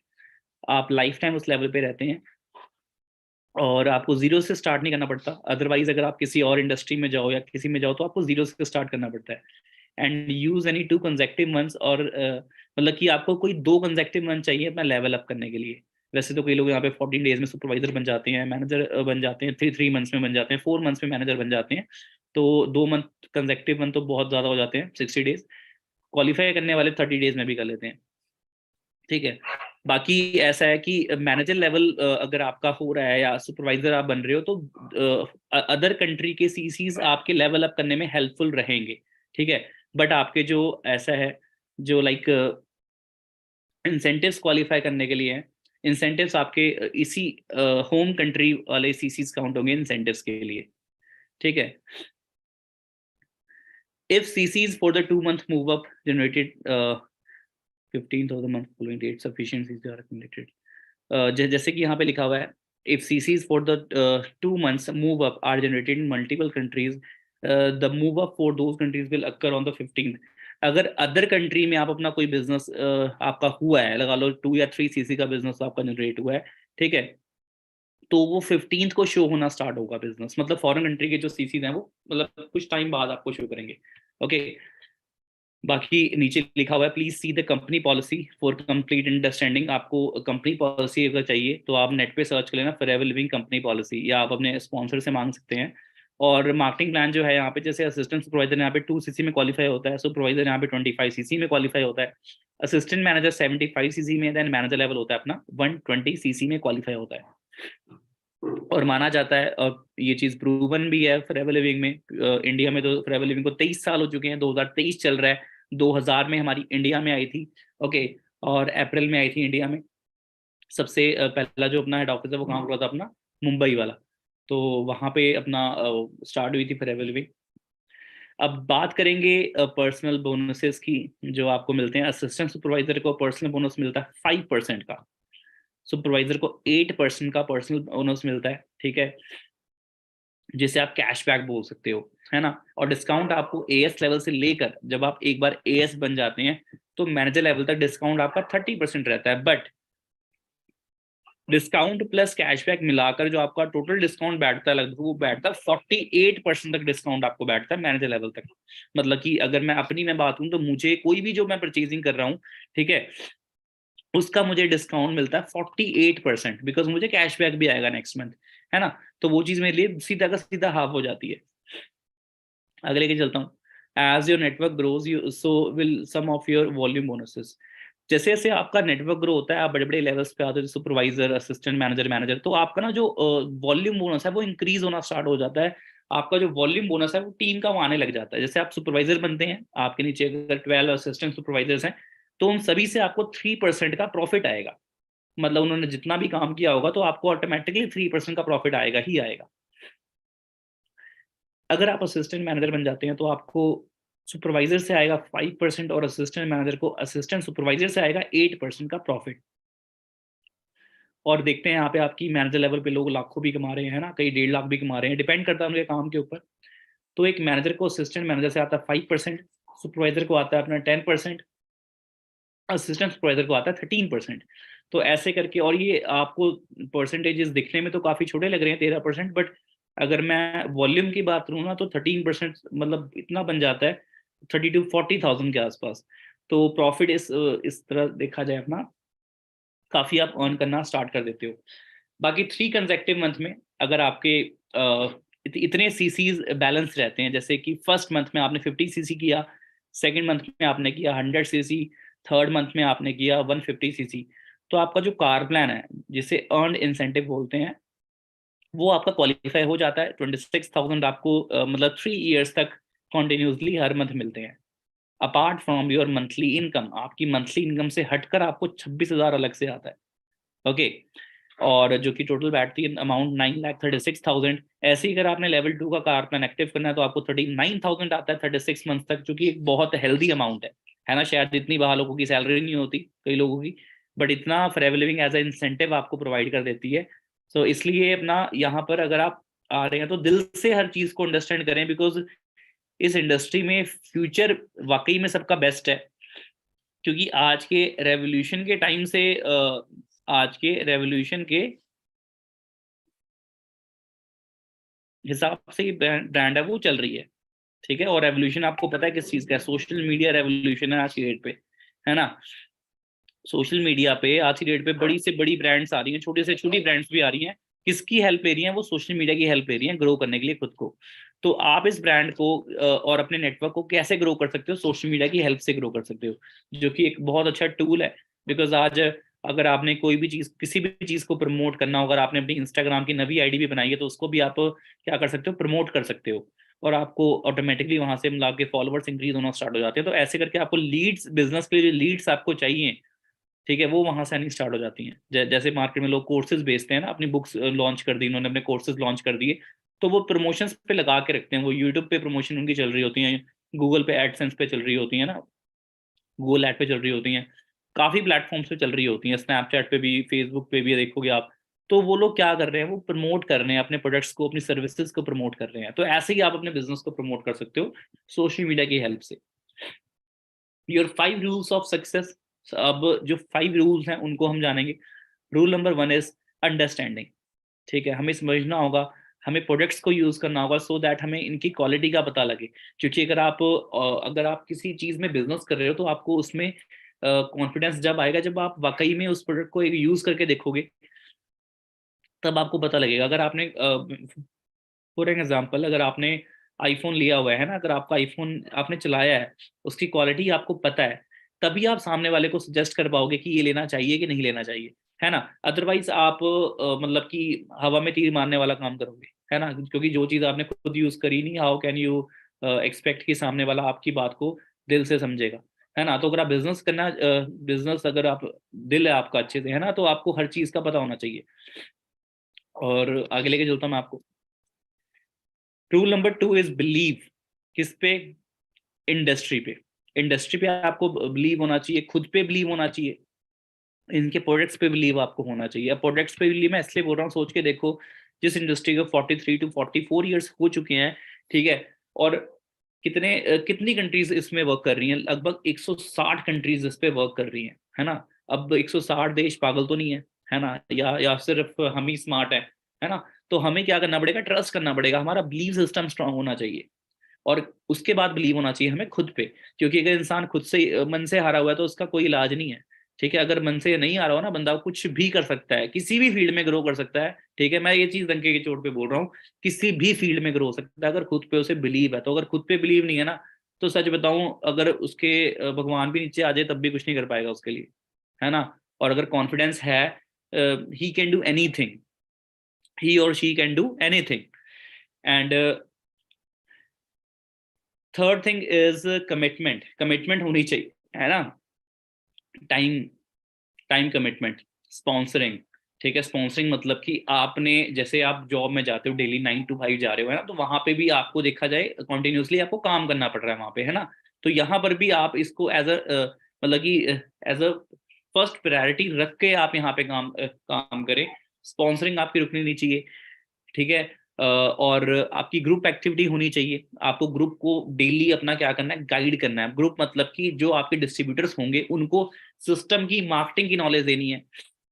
आप लाइफ टाइम उस लेवल पे रहते हैं, और आपको जीरो से स्टार्ट नहीं करना पड़ता। अदरवाइज अगर आप किसी और इंडस्ट्री में जाओ या किसी में जाओ तो आपको जीरो से स्टार्ट करना पड़ता है। And use any 2 consecutive months, और मतलब कि आपको कोई 2 कंसेक्टिव मंथ चाहिए अपना लेवल अप करने के लिए। वैसे तो कई लोग यहाँ पे 14 डेज में सुपरवाइजर बन जाते हैं, मैनेजर बन जाते हैं, 3 3 मंथ्स में बन जाते हैं, 4 मंथ्स में मैनेजर बन जाते हैं। तो 2 मंथ कंसेक्टिव मंथ तो बहुत ज्यादा हो जाते हैं, 60 डेज। क्वालिफाई करने वाले 30 डेज में भी कर लेते हैं, ठीक है। बाकी ऐसा है कि मैनेजर लेवल अगर आपका हो रहा है या सुपरवाइजर आप बन रहे हो, तो अदर कंट्री के सीसीज आपके लेवल अप करने में हेल्पफुल रहेंगे, ठीक है। बट आपके जो ऐसा है, जो लाइक इंसेंटिव्स क्वालिफाई करने के लिए हैं, इंसेंटिव्स आपके इसी होम कंट्री वाले सीसीज काउंट होंगे इंसेंटिव्स के लिए, ठीक है। If chassis for the 2 month move up generated 15,000 month following date sufficiencies are accumulated, जैसे कि यहाँ पे लिखा हुआ है, if CCs for the 2 months move up are generated in multiple countries, the move up for those countries will occur on the 15th। अगर other country में आप अपना कोई बिजनेस आपका हुआ है, लगा लो 2 या 3 सीसी का बिजनेस आपका जनरेट हुआ है, ठीक है, तो वो 15th को शो होना स्टार्ट होगा बिजनेस, मतलब फॉरेन कंट्री के जो सीसीज हैं वो मतलब कुछ टाइम बाद आपको शो करेंगे, ओके। बाकी नीचे लिखा हुआ है please see the company policy for complete understanding. आपको कंपनी पॉलिसी अगर चाहिए तो आप नेट पे सर्च कर लेना फॉरएवर लिविंग कंपनी पॉलिसी, या आप अपने स्पॉन्सर से मांग सकते हैं। और मार्केटिंग प्लान जो है यहाँ पे, जैसे असिस्टेंट सुपरवाइजर यहाँ पे 2 सीसी में क्वालिफाई होता है, सुपरवाइजर यहाँ पे 25 सीसी में क्वालिफाई होता है, असिस्टेंट मैनेजर 75 सीसी में, देन मैनेजर लेवल होता है अपना 120 सीसी में क्वालिफाई होता है। और माना जाता है, और ये चीज प्रूवन भी है फॉरएवर लिविंग में। इंडिया में तो फॉरएवर लिविंग को 23 साल हो चुके हैं, 2023 चल रहा है, 2000 में हमारी इंडिया में आई थी, ओके, और अप्रैल में आई थी इंडिया में। सबसे पहला जो अपना हेड ऑफिस है वो कहाँ हुआ था अपना, मुंबई वाला, तो वहां पे अपना स्टार्ट हुई थी फॉरएवर लिविंग। अब बात करेंगे पर्सनल बोनसेस की जो आपको मिलते हैं। असिस्टेंट सुपरवाइजर को पर्सनल बोनस मिलता है 5% का, सुपरवाइजर को 8% का पर्सनल बोनस मिलता है, ठीक है, जिसे आप कैशबैक बोल सकते हो, है ना। और डिस्काउंट आपको एएस लेवल से लेकर, जब आप एक बार एएस बन जाते हैं तो मैनेजर लेवल तक डिस्काउंट आपका 30% रहता है, बट डिस्काउंट प्लस कैशबैक मिलाकर जो आपका टोटल डिस्काउंट बैठता है लगभग, वो बैठता है 48% तक डिस्काउंट आपको बैठता है मैनेजर लेवल तक। मतलब कि अगर मैं अपनी में बात करूं तो मुझे कोई भी जो मैं परचेजिंग कर रहा हूँ, ठीक है, उसका मुझे डिस्काउंट मिलता है 48%, बिकॉज मुझे कैशबैक भी आएगा नेक्स्ट मंथ, है ना। तो वो चीज मेरे लिए सीधा का सीधा हाफ हो जाती है। आगे लेके चलता हूँ। As your network grows you so will some of your volume bonuses. जैसे जैसे आपका नेटवर्क ग्रो होता है, आप बड़े बड़े लेवल्स पे आते हो, सुपरवाइजर, असिस्टेंट मैनेजर, मैनेजर, तो आपका ना जो वॉल्यूम बोनस है वो इंक्रीज होना स्टार्ट हो जाता है। आपका जो वॉल्यूम बोनस है वो टीम का वो आने लग जाता है। जैसे आप सुपरवाइजर बनते हैं, आपके नीचे अगर 12 असिस्टेंट सुपरवाइजर्स हैं, तो उन सभी से आपको 3% का प्रॉफिट आएगा। मतलब उन्होंने जितना भी काम किया होगा तो आपको ऑटोमेटिकली 3% का प्रॉफिट आएगा ही आएगा। अगर आप असिस्टेंट मैनेजर बन जाते हैं तो आपको सुपरवाइजर से आएगा 5%, और असिस्टेंट मैनेजर को असिस्टेंट सुपरवाइजर से आएगा 8% का प्रॉफिट। और देखते हैं यहाँ पे आपकी मैनेजर लेवल पे लोग लाखों भी कमा रहे हैं ना, कई 1.5 लाख भी कमा रहे हैं, डिपेंड करता है उनके काम के ऊपर। तो एक मैनेजर को असिस्टेंट मैनेजर से आता है 5%, सुपरवाइजर को आता है अपना 10%, असिस्टेंट सुपरवाइजर को आता है 13%। तो ऐसे करके, और ये आपको परसेंटेजेस दिखने में तो काफी छोटे लग रहे हैं 13%, बट अगर मैं वॉल्यूम की बात करूँ ना तो 13% मतलब इतना बन जाता है 30 to 40 thousand के आसपास। तो प्रॉफिट इस तरह देखा जाए अपना, काफी आप अर्न करना स्टार्ट कर देते हो। बाकी 3 कंसेक्टिव मंथ में अगर आपके इतने सीसीज बैलेंस रहते हैं, जैसे कि फर्स्ट मंथ में आपने 50 सीसी किया, सेकंड मंथ में आपने किया 100 सीसी, थर्ड मंथ में आपने किया 150 सीसी, तो आपका जो कार प्लान है जिसे अर्न इंसेंटिव बोलते हैं, वो आपका क्वालिफाई हो जाता है। 26,000 आपको मतलब 3 years तक कॉन्टिन्यूसली हर मंथ मिलते हैं। Apart from your monthly income, आपकी मंथली इनकम से हटकर आपको 26,000 अलग से आता है, ओके। और जो कि टोटल बैठती है अमाउंट 9,36,000। ऐसे ही अगर आपने लेवल 2 का कार प्लान एक्टिव करना है तो आपको 39,000 आता है 36 मंथ तक, जो कि एक बहुत हेल्दी अमाउंट है ना। शायद इतनी बाहर लोगों की सैलरी नहीं होती कई लोगों की, बट इतना forever living as a incentive आपको प्रोवाइड कर देती है। सो इसलिए अपना यहाँ पर अगर आप आ रहे हैं तो दिल से हर चीज को अंडरस्टैंड करें, बिकॉज इस इंडस्ट्री में फ्यूचर वाकई में सबका बेस्ट है। क्योंकि आज के रेवोल्यूशन के टाइम से आज के रेवोल्यूशन के हिसाब से ये ब्रांड है वो चल रही है, ठीक है। और रेवोल्यूशन आपको पता है किस चीज का है, सोशल मीडिया रेवोल्यूशन है आज की डेट पे, है ना। सोशल मीडिया पे आज की डेट पे बड़ी से बड़ी ब्रांड्स आ रही हैं, छोटे से छोटी ब्रांड्स भी आ रही हैं। किसकी हेल्प ले रही हैं? वो सोशल मीडिया की हेल्प ले रही हैं ग्रो करने के लिए खुद को। तो आप इस ब्रांड को और अपने नेटवर्क को कैसे ग्रो कर सकते हो? सोशल मीडिया की हेल्प से ग्रो कर सकते हो, जो कि एक बहुत अच्छा टूल है। बिकॉज आज अगर आपने कोई भी चीज, किसी भी चीज को प्रमोट करना हो, अगर आपने अपनी इंस्टाग्राम की नवी आईडी भी बनाई है तो उसको भी आप क्या कर सकते हो, प्रमोट कर सकते हो। और आपको ऑटोमेटिकली वहां से मतलब के फॉलोअर्स इंक्रीज होना स्टार्ट हो जाते हैं। तो ऐसे करके आपको लीड्स, बिजनेस के लिए लीड्स आपको चाहिए, ठीक है, वो वहां से आनी स्टार्ट हो जाती हैं। जैसे मार्केट में लोग कोर्सेज बेचते हैं ना, अपनी बुक्स लॉन्च कर दी इन्होंने, अपने कोर्सेज लॉन्च कर दिए, तो वो प्रमोशंस पे लगा के रखते हैं, वो यूट्यूब पे प्रमोशन उनकी चल रही होती है, गूगल पे एडसेंस पे चल रही होती है ना, गूगल एड पे चल रही होती हैं, काफी प्लेटफॉर्म्स पे चल रही होती हैं, स्नैपचैट पे भी, फेसबुक पे भी देखोगे आप। तो वो लोग क्या कर रहे हैं, वो प्रमोट कर रहे हैं अपने प्रोडक्ट्स को, अपनी सर्विसेज को प्रमोट कर रहे हैं। तो ऐसे ही आप अपने बिजनेस को प्रमोट कर सकते हो सोशल मीडिया की हेल्प से। Your 5 rules of success. अब जो 5 रूल्स हैं उनको हम जानेंगे। Rule number 1 is understanding. ठीक है, हमें समझना होगा, हमें प्रोडक्ट्स को यूज करना होगा सो दैट हमें इनकी क्वालिटी का पता लगे। क्योंकि अगर आप किसी चीज में बिजनेस कर रहे हो तो आपको उसमें कॉन्फिडेंस जब आएगा जब आप वाकई में उस प्रोडक्ट को यूज करके देखोगे, तब आपको पता लगेगा। अगर आपने फॉर एग्जाम्पल, अगर आपने आईफोन लिया हुआ है ना, अगर आपका आईफोन आपने चलाया है, उसकी क्वालिटी आपको पता है, तभी आप सामने वाले को सजेस्ट कर पाओगे कि ये लेना चाहिए कि नहीं लेना चाहिए, है ना। अदरवाइज आप मतलब कि हवा में तीर मारने वाला काम करोगे, है ना, क्योंकि जो चीज़ आपने खुद यूज करी नहीं, हाउ कैन यू एक्सपेक्ट कि सामने वाला आपकी बात को दिल से समझेगा, है ना। तो अगर आप बिजनेस अगर आप दिल है आपका अच्छे से, है ना, तो आपको हर चीज़ का पता होना चाहिए। और आगे लेके चलता हूँ मैं आपको। Rule number 2 is believe. किस पे? इंडस्ट्री पे। इंडस्ट्री पे आपको बिलीव होना चाहिए, खुद पे बिलीव होना चाहिए, इनके प्रोडक्ट्स पे बिलीव आपको होना चाहिए। अब प्रोडक्ट्स पे बिलीव मैं इसलिए बोल रहा हूँ, सोच के देखो, जिस इंडस्ट्री को 43 to 44 ईयर्स हो चुके हैं, ठीक है, और कितनी कंट्रीज इसमें वर्क कर रही हैं, लगभग 160 कंट्रीज इस पे वर्क कर रही हैं, है ना। अब 160 देश पागल तो नहीं है ना, या सिर्फ हम ही स्मार्ट है ना। तो हमें क्या करना पड़ेगा, ट्रस्ट करना पड़ेगा, हमारा बिलीव सिस्टम स्ट्रांग होना चाहिए, और उसके बाद बिलीव होना चाहिए हमें खुद पे। क्योंकि अगर इंसान खुद से मन से हारा हुआ है तो उसका कोई इलाज नहीं है। ठीक है, अगर मन से नहीं आ रहा हो ना, बंदा कुछ भी कर सकता है, किसी भी फील्ड में ग्रो कर सकता है। ठीक है, मैं ये चीज डंके की चोट पे बोल रहा हूँ, किसी भी फील्ड में ग्रो हो सकता है अगर खुद पे उसे बिलीव है। तो अगर खुद पे बिलीव नहीं है ना, तो सच बताऊं, अगर उसके भगवान भी नीचे आ जाए तब भी कुछ नहीं कर पाएगा उसके लिए, है ना। और अगर कॉन्फिडेंस है, ही कैन डू एनीथिंग, ही और she can do anything. And third thing is commitment. Commitment होनी चाहिए, है ना। Time, time commitment. स्पॉन्सरिंग। ठीक है, स्पॉन्सरिंग मतलब कि आपने, जैसे आप जॉब में जाते हो, डेली 9 to 5 जा रहे हो, है ना, तो वहां पे भी आपको देखा जाए कॉन्टिन्यूसली आपको काम करना पड़ रहा है वहां पे, है ना। तो यहाँ पर भी आप इसको एज अ मतलब कि एज अ फर्स्ट प्रायोरिटी रख के आप यहाँ पे काम करें। स्पॉन्सरिंग आपकी रुकनी नहीं चाहिए। ठीक है, और आपकी ग्रुप एक्टिविटी होनी चाहिए। आपको ग्रुप को डेली अपना क्या करना है, गाइड करना है। ग्रुप मतलब कि जो आपके डिस्ट्रीब्यूटर्स होंगे उनको सिस्टम की, मार्केटिंग की नॉलेज देनी है,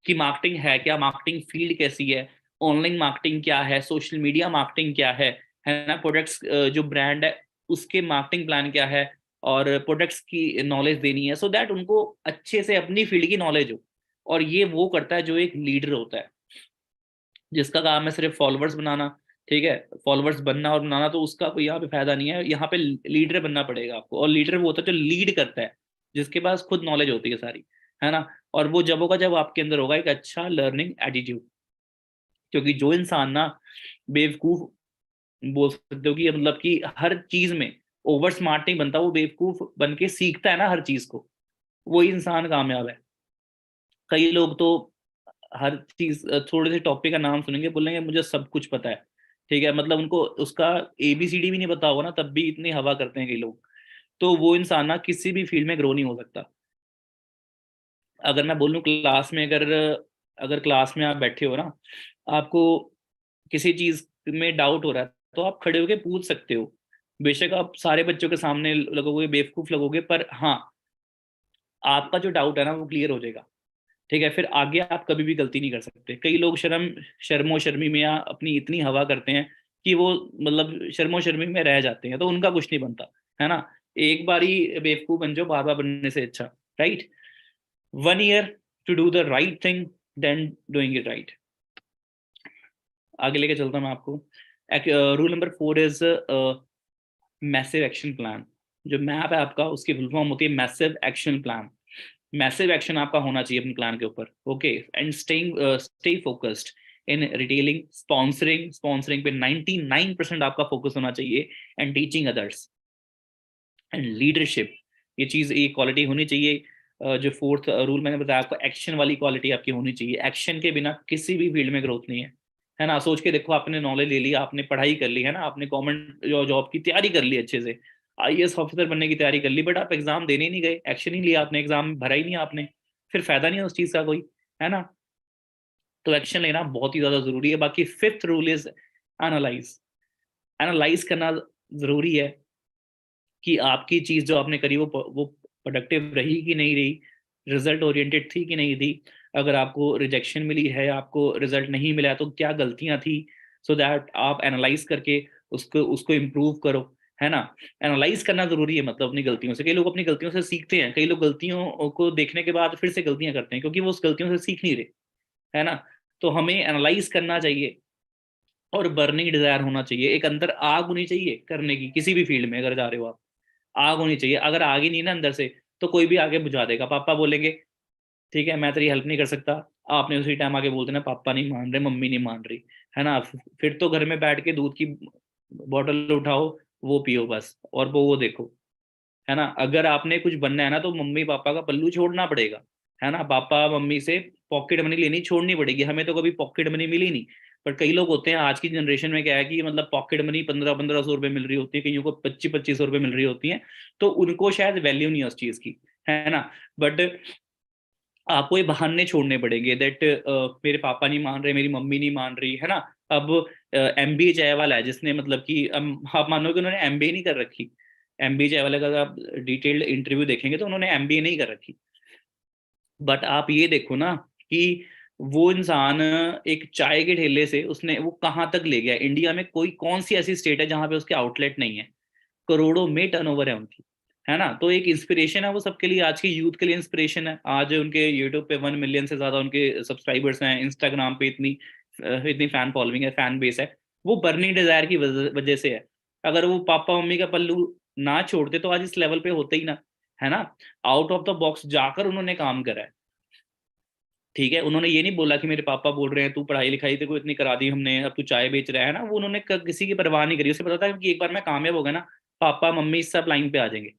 कि मार्केटिंग है क्या, मार्केटिंग फील्ड कैसी है, ऑनलाइन मार्केटिंग क्या है, सोशल मीडिया मार्केटिंग क्या है ना, प्रोडक्ट्स जो ब्रांड है उसके मार्केटिंग प्लान क्या है, और प्रोडक्ट्स की नॉलेज देनी है, सो दैट उनको अच्छे से अपनी फील्ड की नॉलेज हो। और ये वो करता है जो एक लीडर होता है, जिसका काम है सिर्फ फॉलोअर्स बनाना। ठीक है, फॉलोअर्स बनना और बनाना, तो उसका कोई यहाँ पे फायदा नहीं है। यहाँ पे लीडर बनना पड़ेगा आपको, और लीडर वो होता है जो लीड करता है, जिसके पास खुद नॉलेज होती है सारी, है ना। और वो जब होगा जब आपके अंदर होगा एक अच्छा लर्निंग एटीट्यूड। क्योंकि जो इंसान ना बेवकूफ, बोल सकते हो कि मतलब कि हर चीज में ओवर स्मार्ट नहीं बनता, वो बेवकूफ बन के सीखता है ना हर चीज को, वही इंसान कामयाब है। कई लोग तो हर चीज, थोड़े से टॉपिक का नाम सुनेंगे, बोलेंगे मुझे सब कुछ पता है। ठीक है, मतलब उनको उसका ABCD भी नहीं पता होगा ना, तब भी इतनी हवा करते हैं कई लोग। तो वो इंसान ना किसी भी फील्ड में ग्रो नहीं हो सकता। अगर मैं बोलूँ क्लास में, अगर अगर क्लास में आप बैठे हो ना, आपको किसी चीज में डाउट हो रहा है, तो आप खड़े होके पूछ सकते हो। बेशक आप सारे बच्चों के सामने लगोगे, बेवकूफ लगोगे, पर हाँ, आपका जो डाउट है ना वो क्लियर हो जाएगा। ठीक है, फिर आगे आप कभी भी गलती नहीं कर सकते। कई लोग शर्मो शर्मी में या अपनी इतनी हवा करते हैं कि वो मतलब शर्मो शर्मी में रह जाते हैं, तो उनका कुछ नहीं बनता, है ना। एक बार ही बेवकूफ बन जाओ, बार बार बनने से अच्छा, right. 1 year to do the right thing, then doing it right. आगे लेके चलता हूं मैं आपको। Rule number 4 is massive action plan. जो मैप है आपका, उसकी फुल फॉर्म होती है massive action plan. Massive action आपका होना चाहिए अपने प्लान के ऊपर, okay. And stay focused in retailing, sponsoring. Sponsoring पे 99% आपका फोकस होना चाहिए, and teaching others, and leadership. ये चीज, ये क्वालिटी होनी चाहिए। जो फोर्थ रूल मैंने बताया आपको, एक्शन वाली क्वालिटी आपकी होनी चाहिए। एक्शन के बिना किसी भी फील्ड में ग्रोथ नहीं है ना। सोच के देखो, आपने नॉलेज ले ली, आपने पढ़ाई कर ली है ना, आपने गवर्नमेंट जॉब की तैयारी कर ली अच्छे से, आईएएस ऑफिसर बनने की तैयारी कर ली, बट आप एग्जाम देने नहीं गए, एक्शन ही लिया आपने, एग्जाम भरा ही नहीं आपने, फिर फायदा नहीं है उस चीज का कोई, है ना। तो एक्शन लेना बहुत ही ज्यादा जरूरी है। बाकी fifth rule is analyse. Analyse करना जरूरी है कि आपकी चीज जो आपने करी वो प्रोडक्टिव रही कि नहीं रही, रिजल्ट ओरिएंटेड थी कि नहीं थी। अगर आपको रिजेक्शन मिली है, आपको रिजल्ट नहीं मिला, तो क्या गलतियां थी, सो दैट आप एनालाइज करके उसको उसको इम्प्रूव करो, है ना। एनालाइज करना जरूरी है, मतलब अपनी गलतियों से। कई लोग अपनी गलतियों से सीखते हैं, कई लोग गलतियों को देखने के बाद फिर से गलतियां करते हैं, क्योंकि वो उस गलतियों से सीख नहीं रहे, है ना। तो हमें एनालाइज करना चाहिए, और बर्निंग डिजायर होना चाहिए, एक अंदर आग होनी चाहिए करने की। किसी भी फील्ड में अगर जा रहे हो आप, आग होनी चाहिए। अगर आग ही नहीं ना अंदर से, तो कोई भी आगे बुझा देगा। पापा बोलेंगे ठीक है मैं तेरी हेल्प नहीं कर सकता, आपने उसी टाइम आगे बोल देना पापा नहीं मान रहे, मम्मी नहीं मान रही, है ना। फिर तो घर में बैठ के दूध की बोतल उठाओ, वो पियो बस, और वो देखो, है ना। अगर आपने कुछ बनना है ना, तो मम्मी पापा का पल्लू छोड़ना पड़ेगा, है ना। पापा मम्मी से पॉकेट मनी लेनी छोड़नी पड़ेगी। हमें तो कभी पॉकेट मनी मिली नहीं, पर कई लोग होते हैं आज की जनरेशन में, क्या है कि मतलब पॉकेट मनी 1500-1500 रुपये मिल रही होती है, कईयों को 2500-2500 रुपये मिल रही होती है, तो उनको शायद वैल्यू नहीं है उस चीज की, है ना। बट आपको ये बहाने छोड़ने पड़ेंगे, दैट मेरे पापा नहीं मान रहे, मेरी मम्मी नहीं मान रही, है ना। अब एमबीए जयवाल है, जिसने मतलब कि आप मानो कि उन्होंने एमबीए नहीं कर रखी। एमबीए जयवाल का अगर आप डिटेल्ड इंटरव्यू देखेंगे तो उन्होंने एमबीए नहीं कर रखी, बट आप ये देखो ना कि वो इंसान एक चाय के ठेले से उसने वो कहाँ तक ले गया। इंडिया में कोई कौन सी ऐसी स्टेट है जहां पे उसके आउटलेट नहीं है, करोड़ों में टर्नओवर है उनकी, है ना। तो एक इंस्पिरेशन है वो सबके लिए, आज के यूथ के लिए इंस्पिरेशन है। आज उनके यूट्यूब पे 1 मिलियन से ज्यादा उनके सब्सक्राइबर्स हैं, इंस्टाग्राम पे इतनी इतनी फैन फॉलोइंग है, फैन बेस है। वो बर्निंग डिजायर की वजह से है। अगर वो पापा मम्मी का पल्लू ना छोड़ते तो आज इस लेवल पे होते ही ना, है ना। आउट ऑफ द बॉक्स जाकर उन्होंने काम करा है, ठीक है। उन्होंने ये नहीं बोला कि मेरे पापा बोल रहे हैं तू पढ़ाई लिखाई तेरे को इतनी करा दी हमने, अब तू चाय बेच रहा है ना। वो उन्होंने किसी की परवाह नहीं करी, उसे पता था कि एक बार मैं कामयाब हो गया ना, पापा मम्मी सब लाइन पे आ जाएंगे।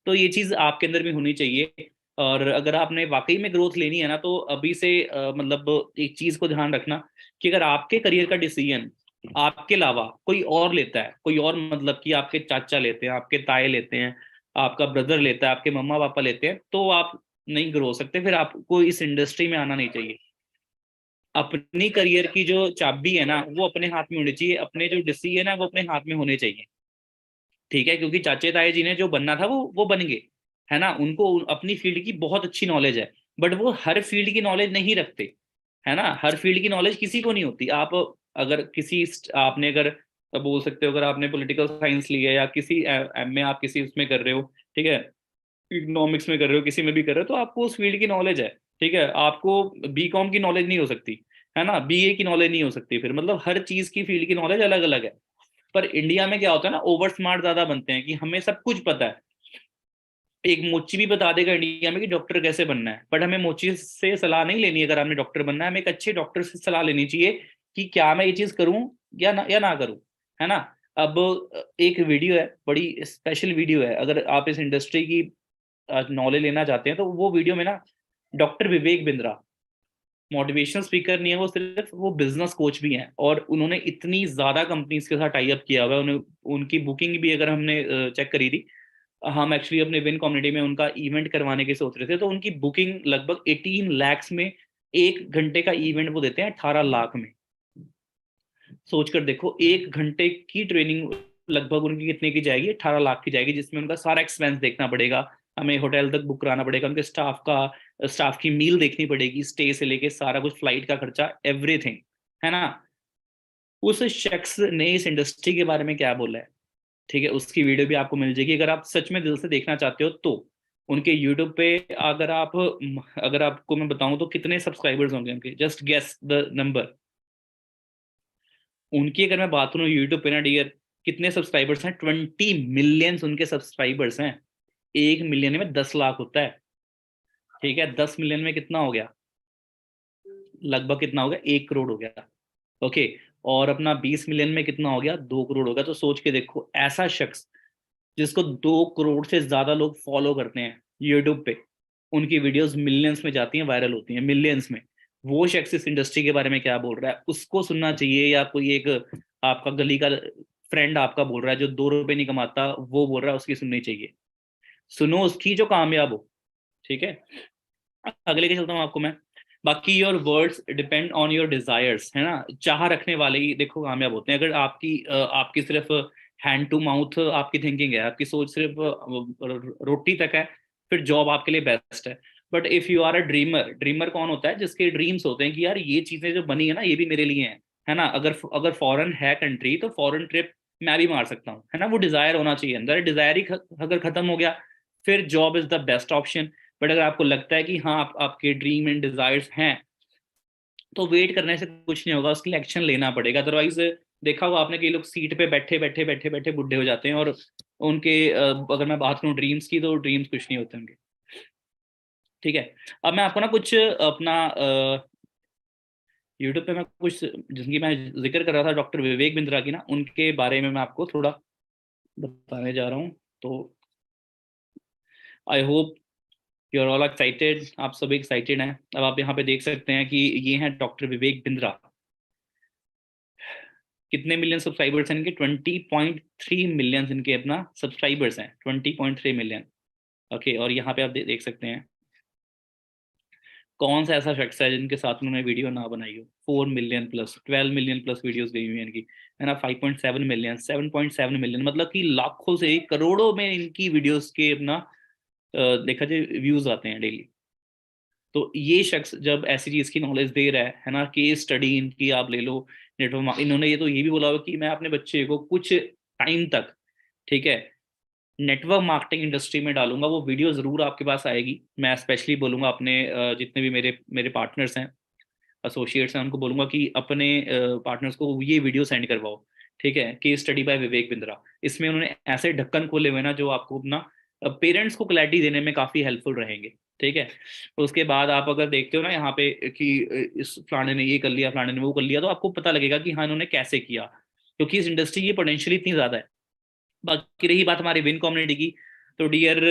तो ये चीज आपके अंदर भी होनी चाहिए। और अगर आपने वाकई में ग्रोथ लेनी है ना, तो अभी से मतलब एक चीज को ध्यान रखना कि अगर आपके करियर का डिसीजन आपके अलावा कोई और लेता है, कोई और मतलब कि आपके चाचा लेते हैं, आपके ताए लेते हैं, आपका ब्रदर लेता है, आपके मम्मा पापा लेते हैं, तो आप नहीं ग्रो हो सकते। फिर आपको इस इंडस्ट्री में आना नहीं चाहिए। अपनी करियर की जो चाबी है ना, वो अपने हाथ में होनी चाहिए, अपने जो डिसीजन है वो अपने हाथ में होने चाहिए, ठीक है। क्योंकि चाचे ताए जी ने जो बनना था वो बन गए, है ना। उनको अपनी फील्ड की बहुत अच्छी नॉलेज है, बट वो हर फील्ड की नॉलेज नहीं रखते, है ना। हर फील्ड की नॉलेज किसी को नहीं होती। आप अगर किसी आपने अगर बोल सकते हो, अगर आपने पॉलिटिकल साइंस लिया या किसी एमए आप किसी उसमें कर रहे हो, ठीक है, इकोनॉमिक्स में कर रहे हो, किसी में भी कर रहे हो, तो आपको उस फील्ड की नॉलेज है, ठीक है। आपको बीकॉम की नॉलेज नहीं हो सकती, है ना, बीए की नॉलेज नहीं हो सकती। फिर मतलब हर चीज की फील्ड की नॉलेज अलग अलग है। पर इंडिया में क्या होता है ना, ओवर स्मार्ट ज्यादा बनते हैं कि हमें सब कुछ पता है। एक मोची भी बता देगा इंडिया में कि डॉक्टर कैसे बनना है, बट हमें मोची से सलाह नहीं लेनी है। अगर हमने डॉक्टर बनना है, हमें एक अच्छे डॉक्टर से सलाह लेनी चाहिए कि क्या मैं ये चीज करूं या ना करूं, है ना। अब एक वीडियो है, बड़ी स्पेशल वीडियो है, अगर आप इस इंडस्ट्री की नॉलेज लेना चाहते हैं, तो वो वीडियो में ना doctor Vivek Bindra motivational speaker नहीं है, वो सिर्फ वो बिजनेस कोच भी हैं, और उन्होंने इतनी ज्यादा कंपनीज के साथ टाई अप किया हुआ है। उन्हें उनकी बुकिंग भी अगर हमने चेक करी थी, हम एक्चुअली अपने विन कम्युनिटी में उनका इवेंट करवाने की सोच रहे थे, तो उनकी बुकिंग लगभग 18 lakhs में, 1 घंटे का इवेंट वो देते हैं 18 लाख में। सोच कर देखो, 1 घंटे की ट्रेनिंग लगभग उनकी कितने की जाएगी, 18 लाख की जाएगी, जिसमें उनका सारा एक्सपेंस देखना पड़ेगा, हमें होटल तक बुक कराना पड़ेगा, उनके स्टाफ की मील देखनी पड़ेगी, स्टे से लेके सारा कुछ, फ्लाइट का खर्चा, एवरीथिंग, है ना। उस शख्स ने इस इंडस्ट्री के बारे में क्या बोला है, ठीक है, उसकी वीडियो भी आपको मिल जाएगी, अगर आप सच में दिल से देखना चाहते हो तो। उनके यूट्यूब पे अगर आपको मैं बताऊं तो कितने सब्सक्राइबर्स होंगे उनके, जस्ट गेस द नंबर। उनकी अगर मैं बात करूँ यूट्यूब पे ना डियर, कितने सब्सक्राइबर्स हैं, 20 मिलियंस उनके सब्सक्राइबर्स हैं। 1 मिलियन में 10 लाख होता है, ठीक है। 10 मिलियन में कितना हो गया, लगभग कितना हो गया, 1 करोड़ हो गया, ओके। और अपना 20 मिलियन में कितना हो गया, 2 करोड़ हो गया। तो सोच के देखो, ऐसा शख्स जिसको 2 करोड़ से ज्यादा लोग फॉलो करते हैं यूट्यूब पे, उनकी वीडियोस मिलियंस में जाती हैं, वायरल होती हैं मिलियंस में। वो शख्स इस इंडस्ट्री के बारे में क्या बोल रहा है उसको सुनना चाहिए, या कोई एक आपका गली का फ्रेंड आपका बोल रहा है जो 2 रुपए नहीं कमाता, वो बोल रहा है, उसकी सुननी चाहिए। सुनो उसकी जो कामयाब हो। ठीक है, अगले के चलता हूँ आपको मैं। बाकी your words depend on your desires, है ना, चाह रखने वाले ही देखो कामयाब होते हैं। अगर आपकी सिर्फ हैंड टू माउथ आपकी थिंकिंग है, आपकी सोच सिर्फ रोटी तक है, फिर जॉब आपके लिए बेस्ट है। But if you are a dreamer, dreamer कौन होता है, जिसके ड्रीम्स होते हैं कि यार ये चीजें जो बनी है ना ये भी मेरे लिए है ना, अगर अगर फॉरेन है कंट्री तो फॉरेन ट्रिप मैं भी मार सकता हूँ, है ना। वो डिजायर होना चाहिए अंदर, डिजायर ही अगर खत्म हो गया फिर job is the best option. But अगर आपको लगता है कि हाँ आपके ड्रीम एंड डिजायर्स हैं, तो वेट करने से कुछ नहीं होगा, उसके लिए एक्शन लेना पड़ेगा। अदरवाइज देखा हुआ आपने, कई लोग सीट पे बैठे बैठे बैठे बैठे बुढ़े हो जाते हैं, और उनके अगर मैं बात करूँ ड्रीम्स की, तो ड्रीम्स कुछ नहीं होते उनके। ठीक है, अब मैं आपको ना कुछ अपना यूट्यूब पे मैं कुछ जिनकी मैं जिक्र कर रहा था, डॉक्टर विवेक बिंद्रा की ना, उनके बारे में मैं आपको थोड़ा बताने जा रहा हूँ। तो I hope you are all excited, आप सभी एक्साइटेड हैं। अब आप यहाँ पे देख सकते हैं कि ये हैं डॉक्टर विवेक बिंद्रा। कितने मिलियन सब्सक्राइबर्स हैं इनके? 20.3 मिलियन इनके अपना सब्सक्राइबर्स हैं, 20.3 मिलियन। ओके, और यहाँ पे आप देख सकते हैं कौन सा ऐसा शख्स है जिनके साथ उन्होंने वीडियो ना बनाई हो। 4 million plus, 12 million plus videos गई हुई हैं इनकी, है ना। 5.7 मिलियन, 7.7 मिलियन, मतलब कि लाखों से करोड़ों में इनकी वीडियोस के अपना देखा जाए व्यूज आते हैं डेली। तो ये शख्स जब ऐसी चीज की नॉलेज दे रहा है ना, केस स्टडी इनकी आप ले लो, नेटवर्क, इन्होंने ये भी बोला हुआ कि मैं अपने बच्चे को कुछ टाइम तक, ठीक है, नेटवर्क मार्केटिंग इंडस्ट्री में डालूंगा। वो वीडियो जरूर आपके पास आएगी। मैं स्पेशली बोलूंगा अपने जितने भी मेरे मेरे पार्टनर्स हैं, एसोसिएट्स हैं, उनको बोलूंगा कि अपने पार्टनर्स को ये वीडियो सेंड करवाओ। ठीक है, case study bye Vivek Bindra. इसमें उन्होंने ऐसे ढक्कन खोले हुए ना जो आपको अपना पेरेंट्स को क्लैरिटी देने में काफी हेल्पफुल रहेंगे। ठीक है, उसके बाद आप अगर देखते हो ना यहाँ पे कि इस फलाने ने ये कर लिया, फलाने ने वो कर लिया, तो आपको पता लगेगा कि हाँ इन्होंने कैसे किया, क्योंकि इस इंडस्ट्री की पोटेंशियल इतनी ज्यादा है। बाकी रही बात हमारी विन कम्युनिटी की, तो डियर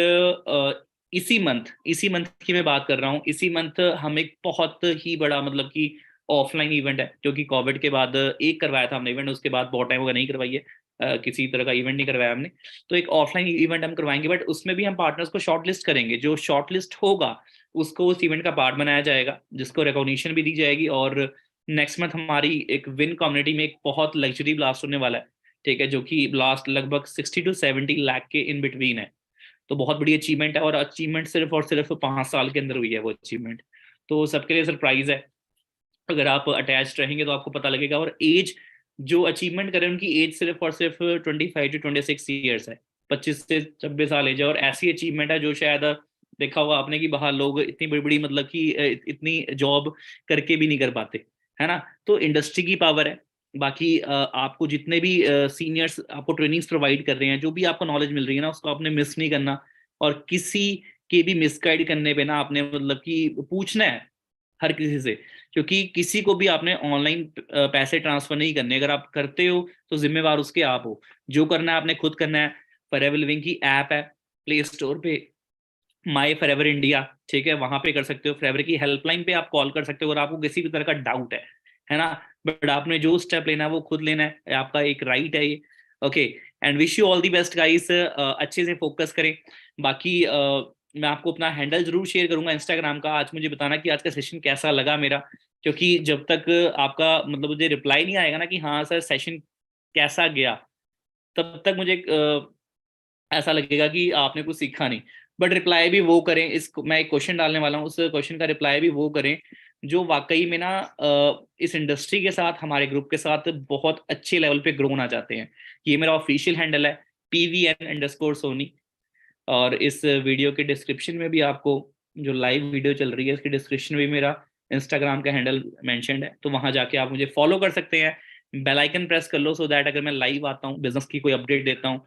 इसी मंथ की मैं बात कर रहा हूँ। इसी मंथ हम एक बहुत ही बड़ा मतलब कि ऑफलाइन इवेंट है, जो कि कोविड के बाद एक करवाया था हमने इवेंट, उसके बाद बहुत टाइम होगा नहीं करवाई है। किसी तरह का इवेंट नहीं करवाया हमने। तो एक ऑफलाइन इवेंट हम करवाएंगे, बट उसमें भी हम पार्टनर्स को शॉर्ट लिस्ट करेंगे। जो शॉर्ट लिस्ट होगा उसको उस इवेंट का पार्ट बनाया जाएगा, जिसको रिकॉग्निशन भी दी जाएगी। और नेक्स्ट मंथ हमारी एक विन कम्युनिटी में एक बहुत लग्जरी ब्लास्ट होने वाला है। ठीक है, जो कि ब्लास्ट लगभग 60 to 70 लाख के इन बिटवीन है। तो बहुत बड़ी अचीवमेंट है, और अचीवमेंट सिर्फ और सिर्फ 5 साल के अंदर हुई है वो अचीवमेंट। तो सबके लिए सरप्राइज है। अगर आप अटैच रहेंगे तो आपको पता लगेगा। और एज, जो अचीवमेंट करें उनकी एज सिर्फ और सिर्फ 25 to 26 ईयर्स है, 25 से 26 साल एज है। और ऐसी अचीवमेंट है जो शायद देखा होगा आपने कि बाहर लोग इतनी बड़ी बड़ी मतलब कि इतनी जॉब करके भी नहीं कर पाते, है ना। तो इंडस्ट्री की पावर है। बाकी आपको जितने भी सीनियर्स आपको ट्रेनिंग्स प्रोवाइड कर रहे हैं, जो भी आपको नॉलेज मिल रही है ना, उसको आपने मिस नहीं करना। और किसी के भी मिसगाइड करने पे ना आपने मतलब कि पूछना है हर किसी से, क्योंकि किसी को भी आपने ऑनलाइन पैसे ट्रांसफर नहीं करने। अगर आप करते हो तो जिम्मेवार उसके आप हो। जो करना है आपने खुद करना है। फॉरएवर लिविंग की ऐप है प्ले स्टोर पे, माई फॉरएवर इंडिया, ठीक है, वहां पे कर सकते हो। फॉरएवर की हेल्पलाइन पे आप कॉल कर सकते हो अगर आपको किसी भी तरह का डाउट है ना। बट आपने जो स्टेप लेना है वो खुद लेना है, आपका एक राइट है ये। Okay, and wish you all the best guys. अच्छे से फोकस करें। बाकी मैं आपको अपना हैंडल जरूर शेयर करूंगा इंस्टाग्राम का। आज मुझे बताना कि आज का सेशन कैसा लगा मेरा, क्योंकि जब तक आपका मतलब मुझे रिप्लाई नहीं आएगा ना कि हाँ सर सेशन कैसा गया, तब तक मुझे ऐसा लगेगा कि आपने कुछ सीखा नहीं। बट रिप्लाई भी वो करें, मैं एक क्वेश्चन डालने वाला हूँ, उस क्वेश्चन का रिप्लाई भी वो करें जो वाकई में ना इस इंडस्ट्री के साथ, हमारे ग्रुप के साथ बहुत अच्छे लेवल पे ग्रो होना चाहते हैं। ये मेरा ऑफिशियल हैंडल है, PVN_Soni। और इस वीडियो के डिस्क्रिप्शन में भी आपको, जो लाइव वीडियो चल रही है इसके डिस्क्रिप्शन में भी मेरा इंस्टाग्राम का हैंडल मेंशन्ड है, तो वहां जाके आप मुझे फॉलो कर सकते हैं। बेल आइकन प्रेस कर लो, सो दैट अगर मैं लाइव आता हूँ, बिजनेस की कोई अपडेट देता हूँ,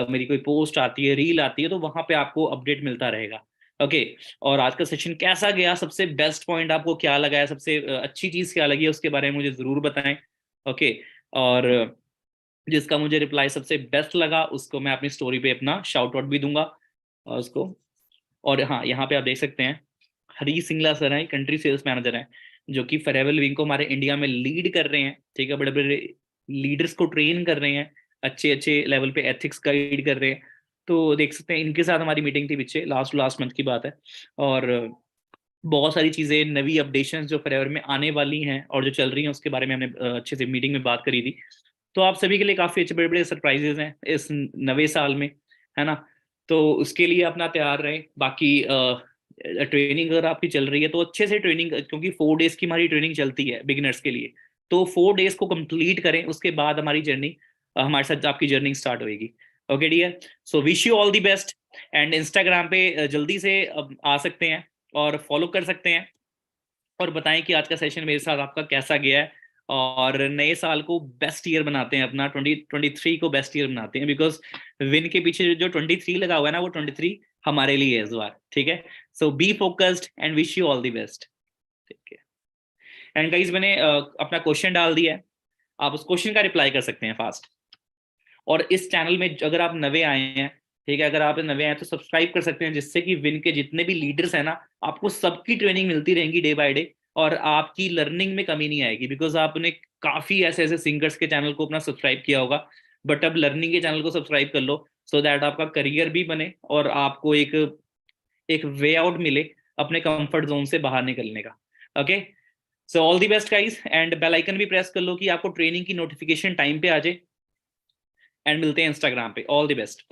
मेरी कोई पोस्ट आती है, रील आती है, तो वहां पे आपको अपडेट मिलता रहेगा। ओके, और आज का सेशन कैसा गया, सबसे बेस्ट पॉइंट आपको क्या लगा है, सबसे अच्छी चीज क्या लगी है, उसके बारे में मुझे जरूर बताएं। ओके, और जिसका मुझे रिप्लाई सबसे बेस्ट लगा उसको मैं अपनी स्टोरी पे अपना शाउट आउट भी दूंगा, और उसको और हाँ, यहाँ पे आप देख सकते हैं हरी सिंगला सर हैं, कंट्री सेल्स मैनेजर हैं, जो कि फरेवल विंग को हमारे इंडिया में लीड कर रहे हैं, ठीक है, बड़े बड़े लीडर्स को ट्रेन कर रहे हैं, अच्छे अच्छे लेवल पे एथिक्स गाइड कर रहे हैं। तो देख सकते हैं इनके साथ हमारी मीटिंग थी पीछे, लास्ट मंथ की बात है। और बहुत सारी चीजें, नवी अपडेशन जो फरेवर में आने वाली हैं और जो चल रही हैं, उसके बारे में हमने अच्छे से मीटिंग में बात करी थी। तो आप सभी के लिए काफी अच्छे बड़े बड़े सरप्राइजेस हैं इस नवे साल में, है ना। तो उसके लिए अपना तैयार रहें। बाकी ट्रेनिंग अगर आपकी चल रही है तो अच्छे से ट्रेनिंग, क्योंकि 4 डेज की हमारी ट्रेनिंग चलती है बिगिनर्स के लिए। तो 4 डेज को कंप्लीट करें, उसके बाद हमारी जर्नी, हमारे साथ आपकी जर्नी स्टार्ट होगी। Okay dear, so wish you all the best. And Instagram पे जल्दी से आ सकते हैं और फॉलो कर सकते हैं, और बताएं कि आज का सेशन मेरे साथ आपका कैसा गया है। और नए साल को बेस्ट ईयर बनाते हैं, अपना 2023 को बेस्ट ईयर बनाते हैं, बिकॉज विन के पीछे जो 23 लगा हुआ है ना, वो 23 हमारे लिए है इस बार, ठीक है। So be focused and wish you all the best, ठीक है। एंड गाइस, मैंने अपना क्वेश्चन डाल दिया है, आप उस क्वेश्चन का रिप्लाई कर सकते हैं फास्ट। और इस चैनल में अगर आप नवे आए हैं, ठीक है, अगर आप नवे आए हैं तो सब्सक्राइब कर सकते हैं, जिससे कि विन के जितने भी लीडर्स हैं ना, आपको सबकी ट्रेनिंग मिलती रहेंगी डे बाय डे, और आपकी लर्निंग में कमी नहीं आएगी, बिकॉज आपने काफी ऐसे ऐसे सिंगर्स के चैनल को अपना सब्सक्राइब किया होगा, बट अब लर्निंग के चैनल को सब्सक्राइब कर लो, सो दैट आपका करियर भी बने और आपको एक एक वे आउट मिले अपने कंफर्ट जोन से बाहर निकलने का। Okay, so all the best guys, and bell icon भी प्रेस कर लो कि आपको ट्रेनिंग की नोटिफिकेशन टाइम पे आ जाए। एंड मिलते हैं इंस्टाग्राम पे। All the best.